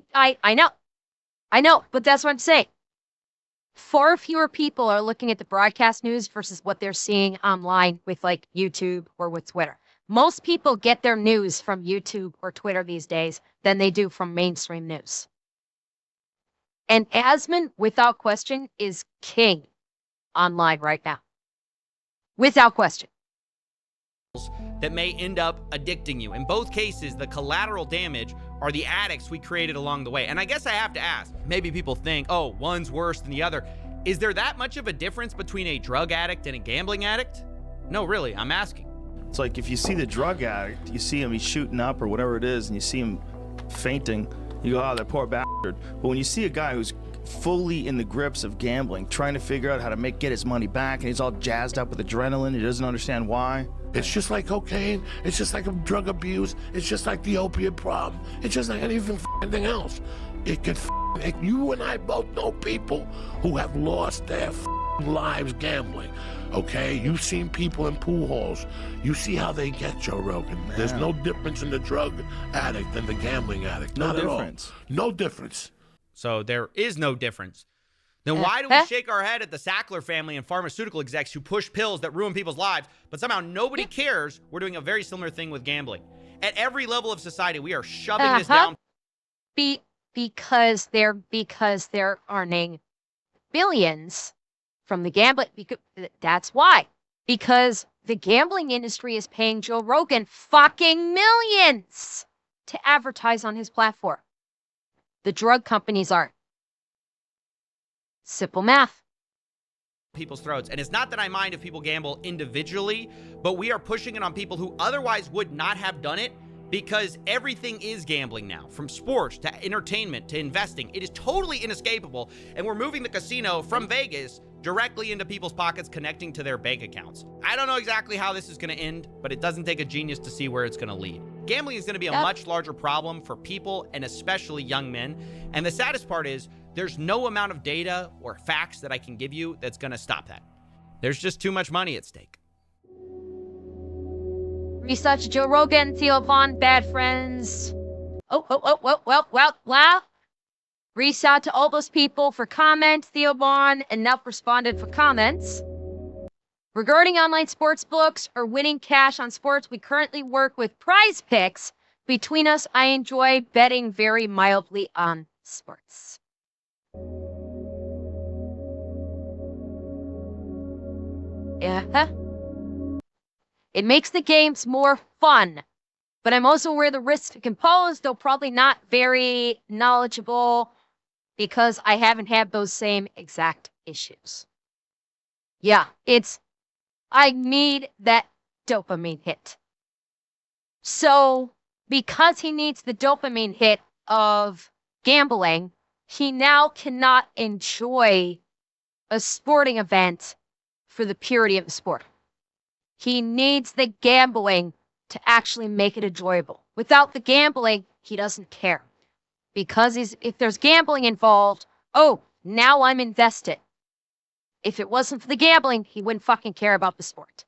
know, but that's what I'm saying. Far fewer people are looking at the broadcast news versus what they're seeing online with like YouTube or with Twitter. Most people get their news from YouTube or Twitter these days than they do from mainstream news. And Asman, without question, is king online right now. Without question. That may end up addicting you. In both cases, the collateral damage are the addicts we created along the way. And I guess I have to ask, maybe people think, oh, one's worse than the other. Is there that much of a difference between a drug addict and a gambling addict? No, really, I'm asking. It's like if you see the drug addict, you see him, he's shooting up or whatever it is, and you see him fainting, you go, oh, that poor bastard. But when you see a guy who's fully in the grips of gambling, trying to figure out how to get his money back, and he's all jazzed up with adrenaline, he doesn't understand why. It's just like cocaine. It's just like drug abuse. It's just like the opiate problem. It's just like anything else. It could you and I both know people who have lost their lives gambling. Okay, you've seen people in pool halls. You see how they get, Joe Rogan. Man. There's no difference in the drug addict and the gambling addict. Not at all. No difference. So there is no difference. Then why do we shake our head at the Sackler family and pharmaceutical execs who push pills that ruin people's lives, but somehow nobody cares we're doing a very similar thing with gambling? At every level of society, we are shoving this down. Because they're earning billions from the gambling. That's why. Because the gambling industry is paying Joe Rogan fucking millions to advertise on his platform. The drug companies aren't. Simple math. People's throats. And it's not that I mind if people gamble individually, but we are pushing it on people who otherwise would not have done it because everything is gambling now, from sports to entertainment to investing. It is totally inescapable, and we're moving the casino from Vegas directly into people's pockets, connecting to their bank accounts. I don't know exactly how this is going to end, but it doesn't take a genius to see where it's going to lead. Gambling is going to be a much larger problem for people, and especially young men. And the saddest part is there's no amount of data or facts that I can give you that's going to stop that. There's just too much money at stake. Research Joe Rogan, Theo Vaughn, bad friends. Well. Reach out to all those people for comment. Theo Vaughn enough responded for comments. Regarding online sports books or winning cash on sports, we currently work with Prize Picks. Between us, I enjoy betting very mildly on sports. Yeah. It makes the games more fun, but I'm also aware the risks it can pose, though probably not very knowledgeable because I haven't had those same exact issues. Yeah, I need that dopamine hit. So, because he needs the dopamine hit of gambling, he now cannot enjoy a sporting event for the purity of the sport. He needs the gambling to actually make it enjoyable. Without the gambling, he doesn't care. Because if there's gambling involved, oh, now I'm invested. If it wasn't for the gambling, he wouldn't fucking care about the sport.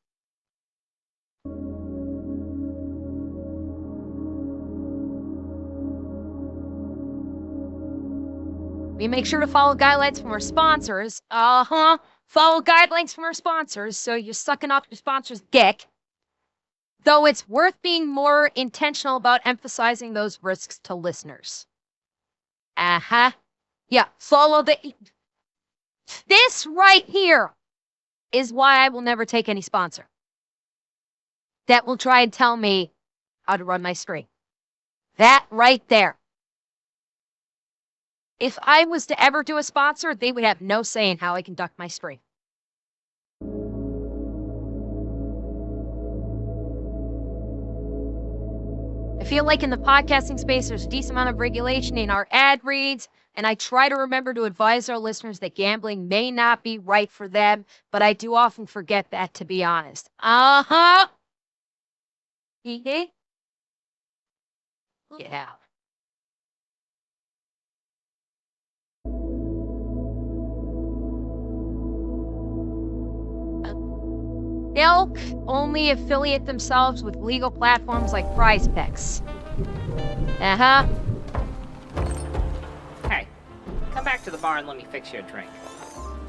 We make sure to follow guidelines from our sponsors. Follow guidelines from our sponsors, so you're sucking off your sponsor's dick. Though it's worth being more intentional about emphasizing those risks to listeners. Yeah, follow this right here is why I will never take any sponsor that will try and tell me how to run my stream. That right there. If I was to ever do a sponsor, they would have no say in how I conduct my stream. feel like in the podcasting space, there's a decent amount of regulation in our ad reads, and I try to remember to advise our listeners that gambling may not be right for them, but I do often forget that, to be honest. Uh-huh. Yeah. They'll only affiliate themselves with legal platforms like Prize Picks. Uh-huh. Hey, come back to the bar and let me fix you a drink.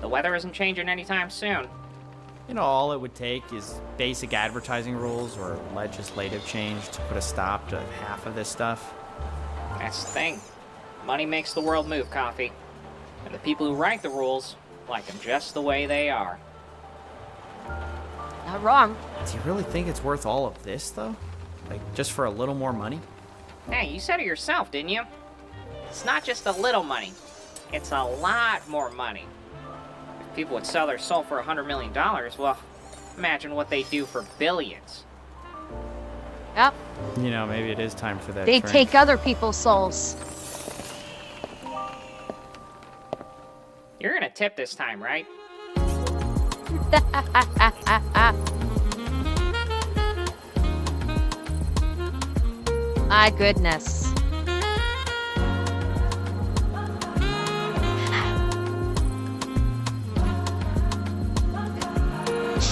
The weather isn't changing anytime soon. You know, all it would take is basic advertising rules or legislative change to put a stop to half of this stuff. That's the thing. Money makes the world move, Coffee. And the people who write the rules like them just the way they are. Not wrong. Do you really think it's worth all of this, though? Like, just for a little more money? Hey, you said it yourself, didn't you? It's not just a little money. It's a lot more money. If people would sell their soul for $100 million, well, imagine what they do for billions. Yep. You know, maybe it is time for that They drink. take other people's souls. You're gonna tip this time, right? My goodness.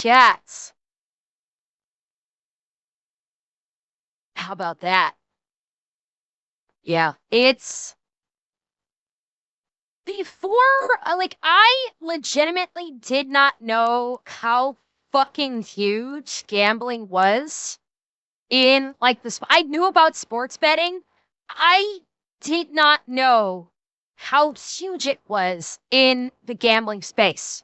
Chats. How about that? Yeah, it's before, like, I legitimately did not know how fucking huge gambling was in, like, I knew about sports betting. I did not know how huge it was in the gambling space.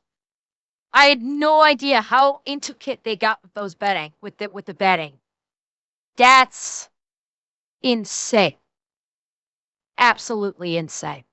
I had no idea how intricate they got with those betting, with the betting. That's insane. Absolutely insane.